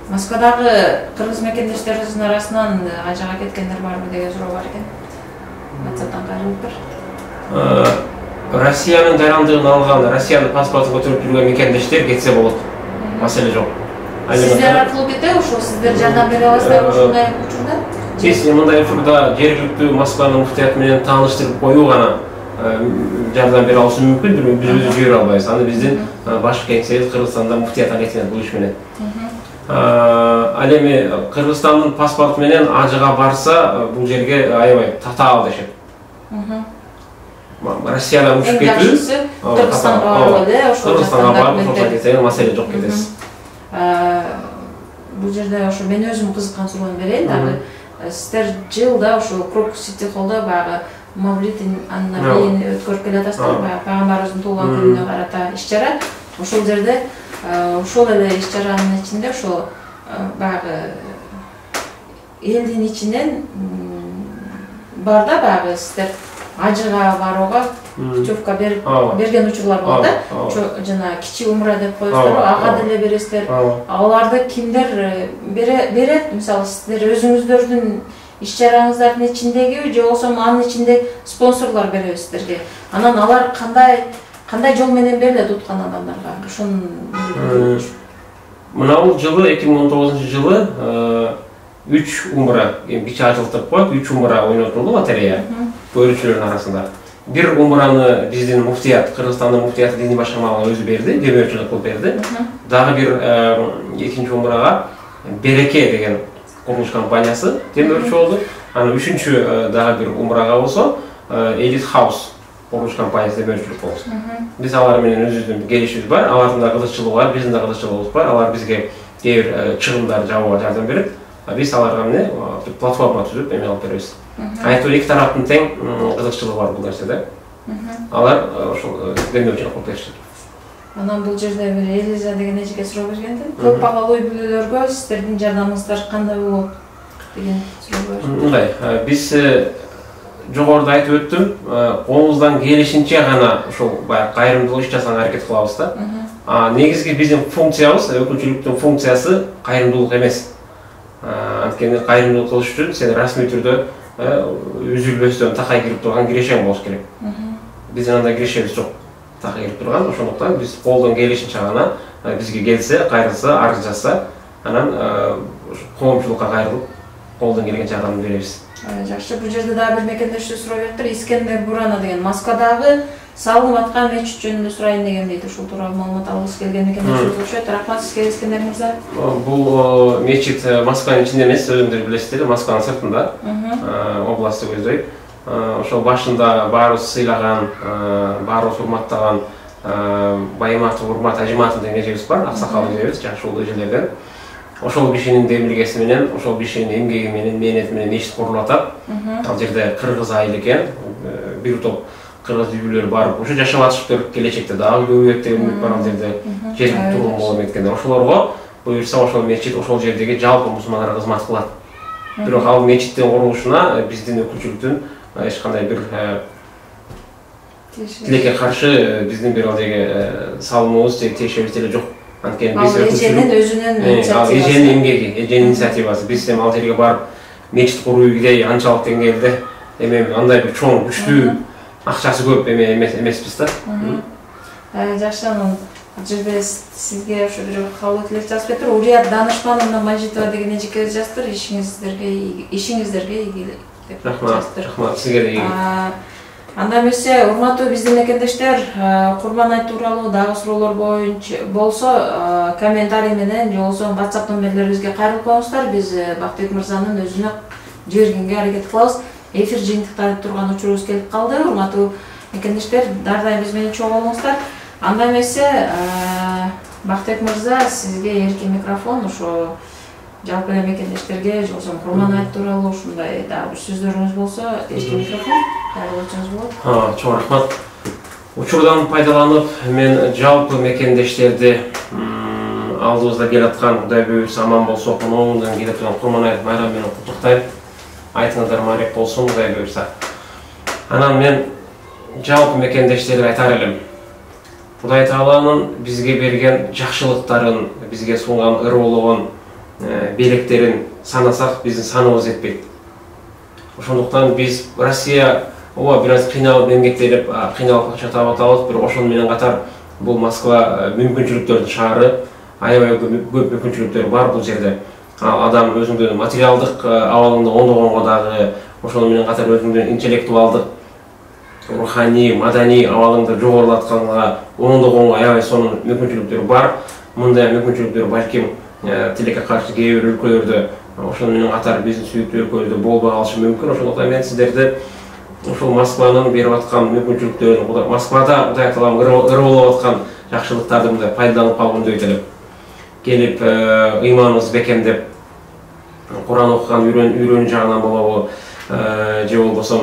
Speaker 1: Москвадагы кыргыз мекендештерибиздин арасынан ажыга кеткендер барбы деген суроо бар экен. WhatsApp'tan кайрылып бир.
Speaker 2: Россиянын жарандыгын алган, Россиянын паспортун көтөрүп жүргөн мекендештер кетсе болот. Маселе жок.
Speaker 1: Сиздер аркылуу кетеби ошо сиздер жардам бере аласыздарбы ушундай учурда?
Speaker 2: Биз мындай учурда жергиликтүү Москванын муфтият менен тааныштырып коюу гана жардам бере алышы мүмкүн, бирок биз өзүбүз жибере албайбыз. Аны биздин башкы кеңсебиз Кыргызстанда муфтият алектенет бул иш менен. Ал эми Кыргызстандын паспорту менен ажыга барса, бул жерге аябай татаал дешет. Россиядан учуп кетүү,
Speaker 1: Кыргызстанга барып эле ошол
Speaker 2: Кыргызстанга кетсе маселе жок кетесиз.
Speaker 1: Бул жерде ошо мен өзүм кызыккан суроону берейин дагы. Сиздер жылда ошо Крокус Сити Холлдо баягы Мавлид ан-Набийин өткөрүп келатасыздар, баягы пайгамбарыбыздын туулган күнүнө карата иш-чара. Ошол жерде ошол эле иш-чаранын ичинде ошо баягы элдин ичинен бар да баягы сиздер ажыга барууга путевка берген учурлар болот да. Жана кичи умра деп коесуздар, ага деле бересиздер. Аларды кимдер берет? Мисалы сиздер өзүңүздөрдүн иш-чараңыздардын ичиндеги же болбосо анын ичинде спонсорлор береби сиздерге? Анан алар кандай жол менен берилет уткан адамдарга? Ошону
Speaker 2: мына жылы 2019-жылы 3 умра, кичи ачылтып коет, 3 умра ойнотулду лотерея көрүүчүлөрдүн арасында. Бир умраны биздин муфтият, Кыргызстандын муфтияты диний башкармалыгы өзү берди, демөөрчүлүк кылып берди. Дагы бир экинчи умрага Береке деген курулуш компаниясы демөөрчү болду. Анан үчүнчү дагы бир умрага болсо Elite House курулуш компаниясы демөөрчүлүк болду. Биз алар менен өзүбүздүн келишибиз бар, алардын да кызыкчылыгы бар, биздин да кызыкчылыгыбыз бар. Алар бизге кээ бир чыгымдар жабууга жардам берет. Биз аларга эмне платформа түзүп эме алып беребиз. Айтор эки тараптын тең кызыкчылыгы бар бул нерседе. Алар ошол демөөрчүлүк кылып беришет.
Speaker 1: Анан бул жерде бир Элиза деген эжеге суроо бергенде, көп балалуу үй бүлөлөргө сиздердин жардамыңыздар кандай болот деген суроо бар.
Speaker 2: Мындай, биз жогоруда айтып өттүм, колубуздан келишинче гана ошол баягы кайрымдуулук иш жасаганга аракет кылабыз да. Негизги биздин функциябыз, өкүлчүлүктүн функциясы кайрымдуулук эмес. Анткени кайрымдуулук кылыш үчүн сен расмий түрдө үзүлбөстөн такай кирип турган кирешең болуш керек. Биздин андай кирешебиз жок. Такай кирип турган, ошондуктан биз колдон келишинче гана бизге келсе, кайрылса, арыз жазса, анан коомчулукка кайрылып, колдон келген жардамды беребиз.
Speaker 1: Жакшы, бул жерде дагы бир мекендеши суроо бериптир. Искендер Бурана деген Москвадагы салынып аткан мечит жөнүндө сурайын деген дейт. Ушул тууралуу маалымат алгысы келген мекендешибиз окшойт. Рахмат сизге, Искендер мырза.
Speaker 2: Бул мечит Москванын ичинде эмес, өзүңүздөр билесиздер, Москванын сыртында, областты көздөйт. Ошол башында баарыбыз сыйлаган, баарыбыз урматтаган Байыматов Урмат Ажиматов деген эжебиз бар, аксакал эжебиз, жакшы ул эжелерден. Ошол кишинин демилгеси менен, ошол кишинин эмгеги менен, мээнети менен мечит курулуп атат. Ал жерде кыргыз айыл экен, бир топ кыргыз үй бүлөлөр барып, ошо жашап атышыптыр, келечекте дагы көбөйөт деген үмүт бар ал жерде. Жергиликтүү тургун болуп эткендер. Ошолорго буюрса ошол мечит ошол жердеги жалпы мусулмандарга кызмат кылат. Бирок ал мечиттин курулушуна биздин өкүлчүлүктүн эч кандай бир тилекке каршы биздин бир ал жерге салымыбыз же тиешебиз деле жок. Анткени биз
Speaker 1: эженин өзүнүн инициативасы.
Speaker 2: Эженин эмгеги, эженин инициативасы. Биз эми ал жерге барып мечит куруугидей анчалык деңгээлде эме андай бир чоң, күчтүү, акчасы көп эме эмеспиз да.
Speaker 1: Жакшы, анан бул жерде сизге ошо бир кабыл тилек жазып кетип, Урият Данышпановна Мажитова деген эжеке жазыптыр. Ишиңиздерге ийгилик деп жазыптыр.
Speaker 2: Рахмат, сизге да ийгилик.
Speaker 1: Анда эмесе, урматтуу биздин мекендештер, Курман айт тууралуу дагы суроолор болсо, комментарий менен же болбосо WhatsApp номерлерибизге кайрылып коюңуздар. Биз Бактыбек мырзанын өзүнө жибергенге аракет кылабыз. Эфир жыйынтыктары турган учурубуз келип калды. Урматтуу мекендештер, дайым биз менен чогуу болуңуздар. Анда эмесе, Бактыбек мырза, сизге эркин микрофон, ошо жалпы эле мекендештерге же болбосо Курман айт тууралуу ушундай дагы бир сөздөрүңүз болсо, эркин микрофон айтсаңыз болот.
Speaker 2: Чоң рахмат. Учурдан пайдаланып, мен жалпы мекендештерди алдыбызда келаткан Кудай буйрса аман болсок, оңундан келип турган Курман айт майрамы менен куттуктайм. Айтыңыздар маарек болсун, Кудай буйрса. Анан мен жалпы мекендештерге айтар элем. Кудай Тааланын бизге берген жакшылыктарын, бизге сунган ырыуулугун, белектерин санасак, биздин саныбыз жетпейт. Ошондуктан биз Россия бир аз кыйналып эмгектелип, кыйналып акча таап атабыз, бирок ошону менен катар бул Москва мүмкүнчүлүктөрдүн шаары, аябай көп мүмкүнчүлүктөр бар бул жерде. Адам өзүнүн материалдык абалында оңдогонго дагы, ошону менен катар өзүнүн интеллектуалдык, руханий, маданий абалыңды жогорулатканга, оңдогонго аябай сонун мүмкүнчүлүктөр бар. Мындай мүмкүнчүлүктөр балким тилекке каршы кээ бир өлкөлөрдө, ошону менен катар биздин сүйүктүү өлкөлөрдө болбой калышы мүмкүн. Ошондуктан мен сиздерди ушул Москванын берип аткан мүмкүнчүлүктөрүн, Москвада Кудай Таалам ырыуулап аткан жакшылыктарды мындай пайдаланып калгымды өтөлөм. Келип ыйманыбызды бекемдеп, Куран окуган үйрөнүү жагынан болобу, же болбосо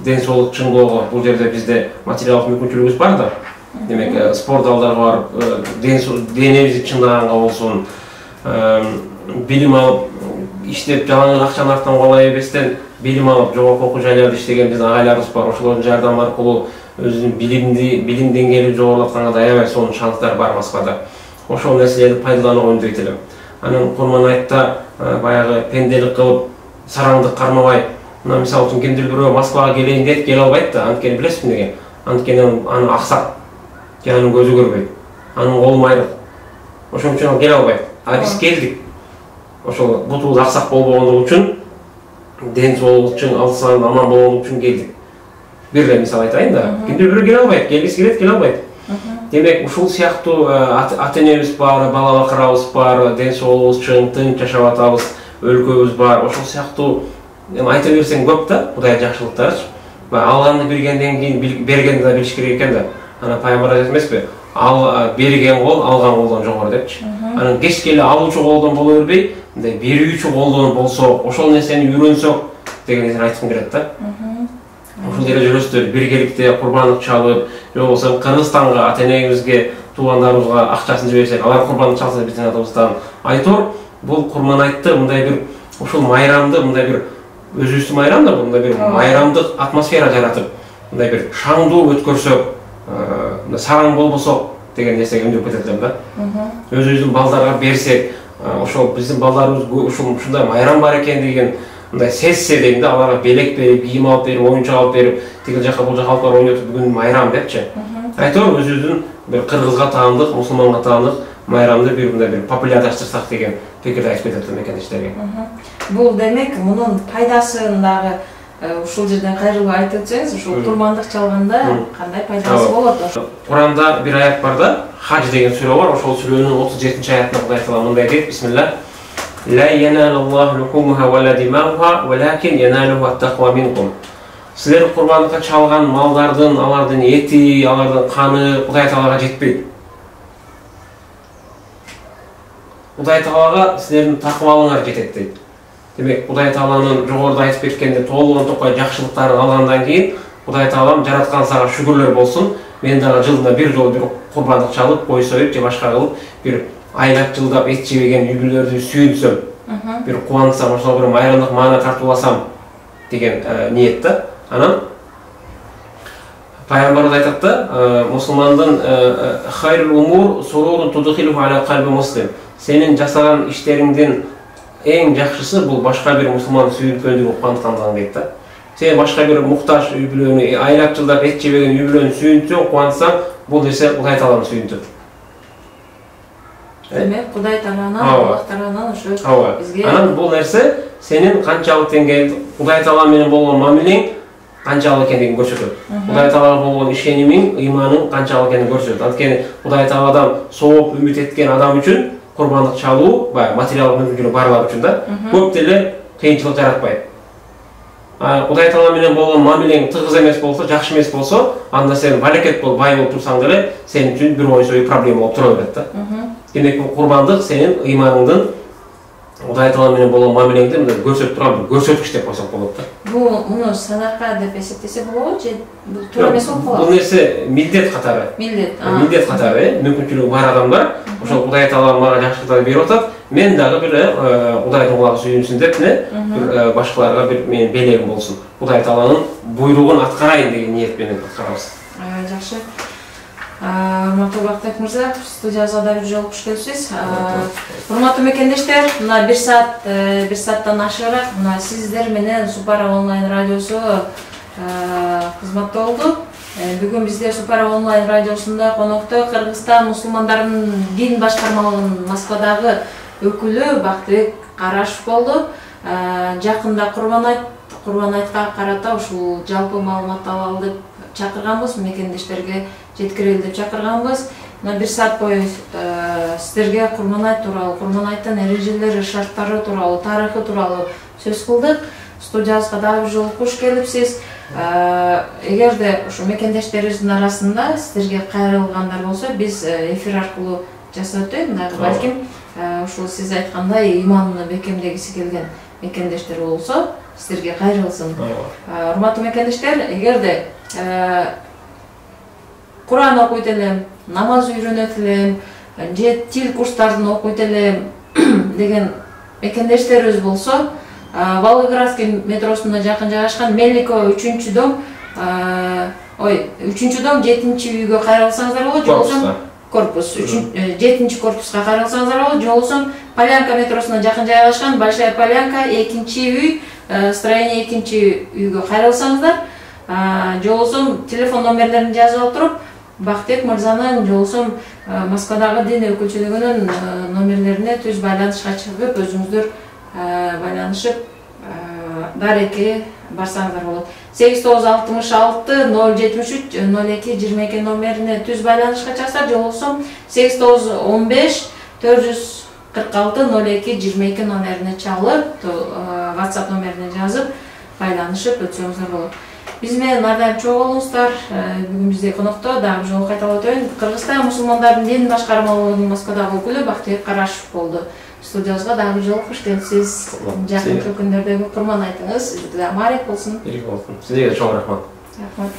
Speaker 2: ден соолук чыңдоого, бул жерде бизде материалдык мүмкүнчүлүгүбүз бар да. Демек, спорт залдарга барып, денебизди чыңдаганга болсун, билим алып, иштеп жалаң акчанын артынан калай эбестен билим алып, жогорку окуу жайларда иштеген биздин агайларыбыз бар. Ошолордун жардамы аркылуу өзүнүн билим деңгээлин жогорулатканга да аябай сонун шанстар бар Москвада. Ошол нерселерди пайдаланууга үмүт этелем. Анан Курман айтта баягы пенделик кылып, сараңдык кармабай, мына мисалы үчүн кимдир бирөө Москвага келейин дейт, келе албайт да. Анткени билесизби неге? Анткени аны аксак, анын көзү көрбөйт, анын колу майрык. Ошон үчүн ал келе албайт. А биз келдик. Ошол бутубуз аксак болбогондугу үчүн, ден соолук үчүн, алсан аман болгондугу үчүн келдик. Бир эле мисал айтайын да. Кимдир бирөө келе албайт, келгиси келет, келе албайт. Демек, ушул сыяктуу ата-энебиз бар, бала бакырабыз бар, ден соолугубуз чың, тынч жашап атабыз, өлкөбүз бар. Ошол сыяктуу айта берсең көп да, Кудай жакшылыктарычы. Алганды билгенден кийин бергенди да билиш керек экен да. Ана пайгамбар айтат эмеспи? Берген кол алган колдон жогору депчи. Анан кеч келе алуучу колдон боло бербей, мындай берүүчү колдон болсо, ошол нерсени үйрөнсөк деген нерсени айткым келет да. Ушул жерде жүрөсүздөр, биргеликте курбандык чалып, же болбосо Кыргызстанга ата-энебизге, туугандарыбызга акчасын жиберсек, алар курбандык чалса биздин атыбыздан айтор, бул Курман айтты мындай бир ушул майрамды, мындай бир өзүбүздүн майрам да, мындай бир майрамдык атмосфера жаратып, мындай бир шаңдуу өткөрсөк, сараң болбосок деген нерсеге үндөп кетет элем да. Өзүбүздүн балдарга берсек, ошол биздин балдарыбыз ушундай майрам бар экендигин мындай сезсе дейм да, аларга белек берип, кийим алып берип, оюнчук алып берип, тигил жака бул жака алып барып ойнотуп бүгүн майрам депчи. Айтор өзүбүздүн бир кыргызга таандык, мусулманга таандык майрамды бир мындай бир популярдаштырсак деген пикирди айтып кетет мекендештерге.
Speaker 1: Бул демек мунун пайдасын дагы ушул жерден кайрылып айтып өтсөңүз, ушул курмандык чалганда кандай пайдасы болот?
Speaker 2: Куранда бир аят бар да, Хаж деген сүрө бар. Ошол сүрөнүн 37-аятында Кудай Таала мындай дейт: Бисмилlah. La yanalallahu luhumuha wala dima'uha walakin yanaluhu at-taqwa minkum. Силер курбандыкка чалган малдардын, алардын эти, алардын каны Кудай Таалага жетпейт. Кудай Таалага силердин такыбалыңар жетет дейт. Демек, Кудай Тааланын жогоруда айтып кеткенде толугун токой жакшылыктарын алгандан кийин Кудай Таалам жараткан сага шүгүрлөр болсун. Мен дагы жылда бир жолу бир курбандык чалып, кой союп же башка кылып, бир айлап жылдап эт жебеген үй бүлөлөрдү сүйүнсөм, бир кубансам, ошол бир майрамдык маана тартууласам деген ниет да. Анан пайгамбарыбыз айтат да, мусулмандын хайрул умур сурурун tudkhiluhu ala qalbi muslim. Сенин жасаган иштериңдин эң жакшысы бул башка бир мусулман сүйүнкөндүгүн кубанткандыгың дейт да. Сен башка бир муктаж үй бүлөнү, айлап жылдап эт жебеген үй бүлөнү сүйүнсөң, кубансаң, бул нерсе Кудай Тааланы сүйүнтөт.
Speaker 1: Демек, Кудай Тааланан, Аллах тарабынан ошо бизге
Speaker 2: анан бул нерсе сенин канчалык деңгээлде Кудай Таала менен болгон мамилең канчалык экендигин көрсөтөт. Кудай Таалага болгон ишенимиң, ыйманың канчалык экенин көрсөтөт. Анткени Кудай Тааладан сооп үмүт эткен адам үчүн курбандык чалуу, баягы материалдык мүмкүнчүлүгү барлар үчүн да көп деле кыйынчылык жаратпайт. Кудай Таала менен болгон мамилең тыгыз эмес болсо, жакшы эмес болсо, анда сен балекет болуп, бай болуп турсаң деле сен үчүн бир ой проблема болуп тура берет да. Демек бул курбандык сенин ыйманыңдын Кудай Таала менен болгон мамилеңди мындай көрсөтүп турган бир көрсөткүч деп койсок болот да.
Speaker 1: Муну садака деп эсептесе болобу же бул туура эмес болуп калат?
Speaker 2: Бул нерсе милдет катары. Милдет катары, мүмкүнчүлүгү бар адамдар ошол Кудай Таала мага жакшылыктарды берип атат. Мен дагы бир Кудайдын кулагы сүйүнсүн деп бир башкаларга бир менин белегим болсун. Кудай Тааланын буйругун аткарайын деген ниет менен аткарабыз.
Speaker 1: Жакшы. Урматтуу Бактыбек мырза, студиябызга да бир жолу куш келипсиз. Урматтуу мекендештер, мына бир сааттан ашыгыраак мына сиздер менен Супара онлайн радиосу кызматта болду. Бүгүн бизде Супара онлайн радиосунда конокто Кыргызстан мусулмандарынын дин башкармалыгынын Москвадагы өкүлү Бактыбек Карашев болду. Жакында Курбан айтка карата ушул жалпы маалымат алалы деп чакырганбыз, мекендештерге жеткирели деп чакырганбыз. Мына бир саат бою сиздерге Курбан айт тууралуу, Курбан айттын эрежелери, шарттары тууралуу, тарыхы тууралуу сөз кылдык. Студиябызга дагы бир жолу куш келипсиз. Эгерде ушу мекендештерибиздин арасында сиздерге кайрылгандар болсо, биз эфир аркылуу жасап өтөйт. Дагы балким ушул сиз айткандай ыйманын бекемдегиси келген мекендештер болсо, сиздерге кайрылсын. Урматтуу мекендештер, эгерде Куран окуйт элем, намаз үйрөнөт элем, же тил курстарын окуйт элем деген мекендештерибиз болсо, Волгоградский метросуна жакын жайгашкан Мельниково 3-дом 7-үйгө кайрылсаңыздар болот, же болбосо корпус 7 корпуска кайрылсаңыздар болот, же болбосо Полянка метросуна жакын жайгашкан Большая Полянка 2-үй, строение 2-үйгө кайрылсаңыздар, же болбосо телефон номерлерин жазып алып туруп, Бактыбек мырзанын, же болбосо Москвадагы дин өкүлчүлүгүнүн номерлерине түз байланышка чыгып, өзүңүздөр байланышып дареке барсаңыздар болот. 8966-073-02-22 номерине түз байланышка чыксаңыздар, же болбосо 8915-446-02-22 номерине чалып, WhatsApp номерине жазып байланышып өтсөңүздөр болот. Биз менен ар дайым чогуу болуңуздар. Бүгүн бизде конокто дагы жолу кайталап өтөйүн. Кыргызстан мусулмандардын дин башкармалыгынын Москвадагы өкүлү Бактыбек Карашев болду. Студиябызга дагы жолу куш келипсиз. Жакынкы күндөрдөгү Курман айтыңыз сизге да маариф болсун.
Speaker 2: Сизге да чоң рахмат.
Speaker 1: Рахмат.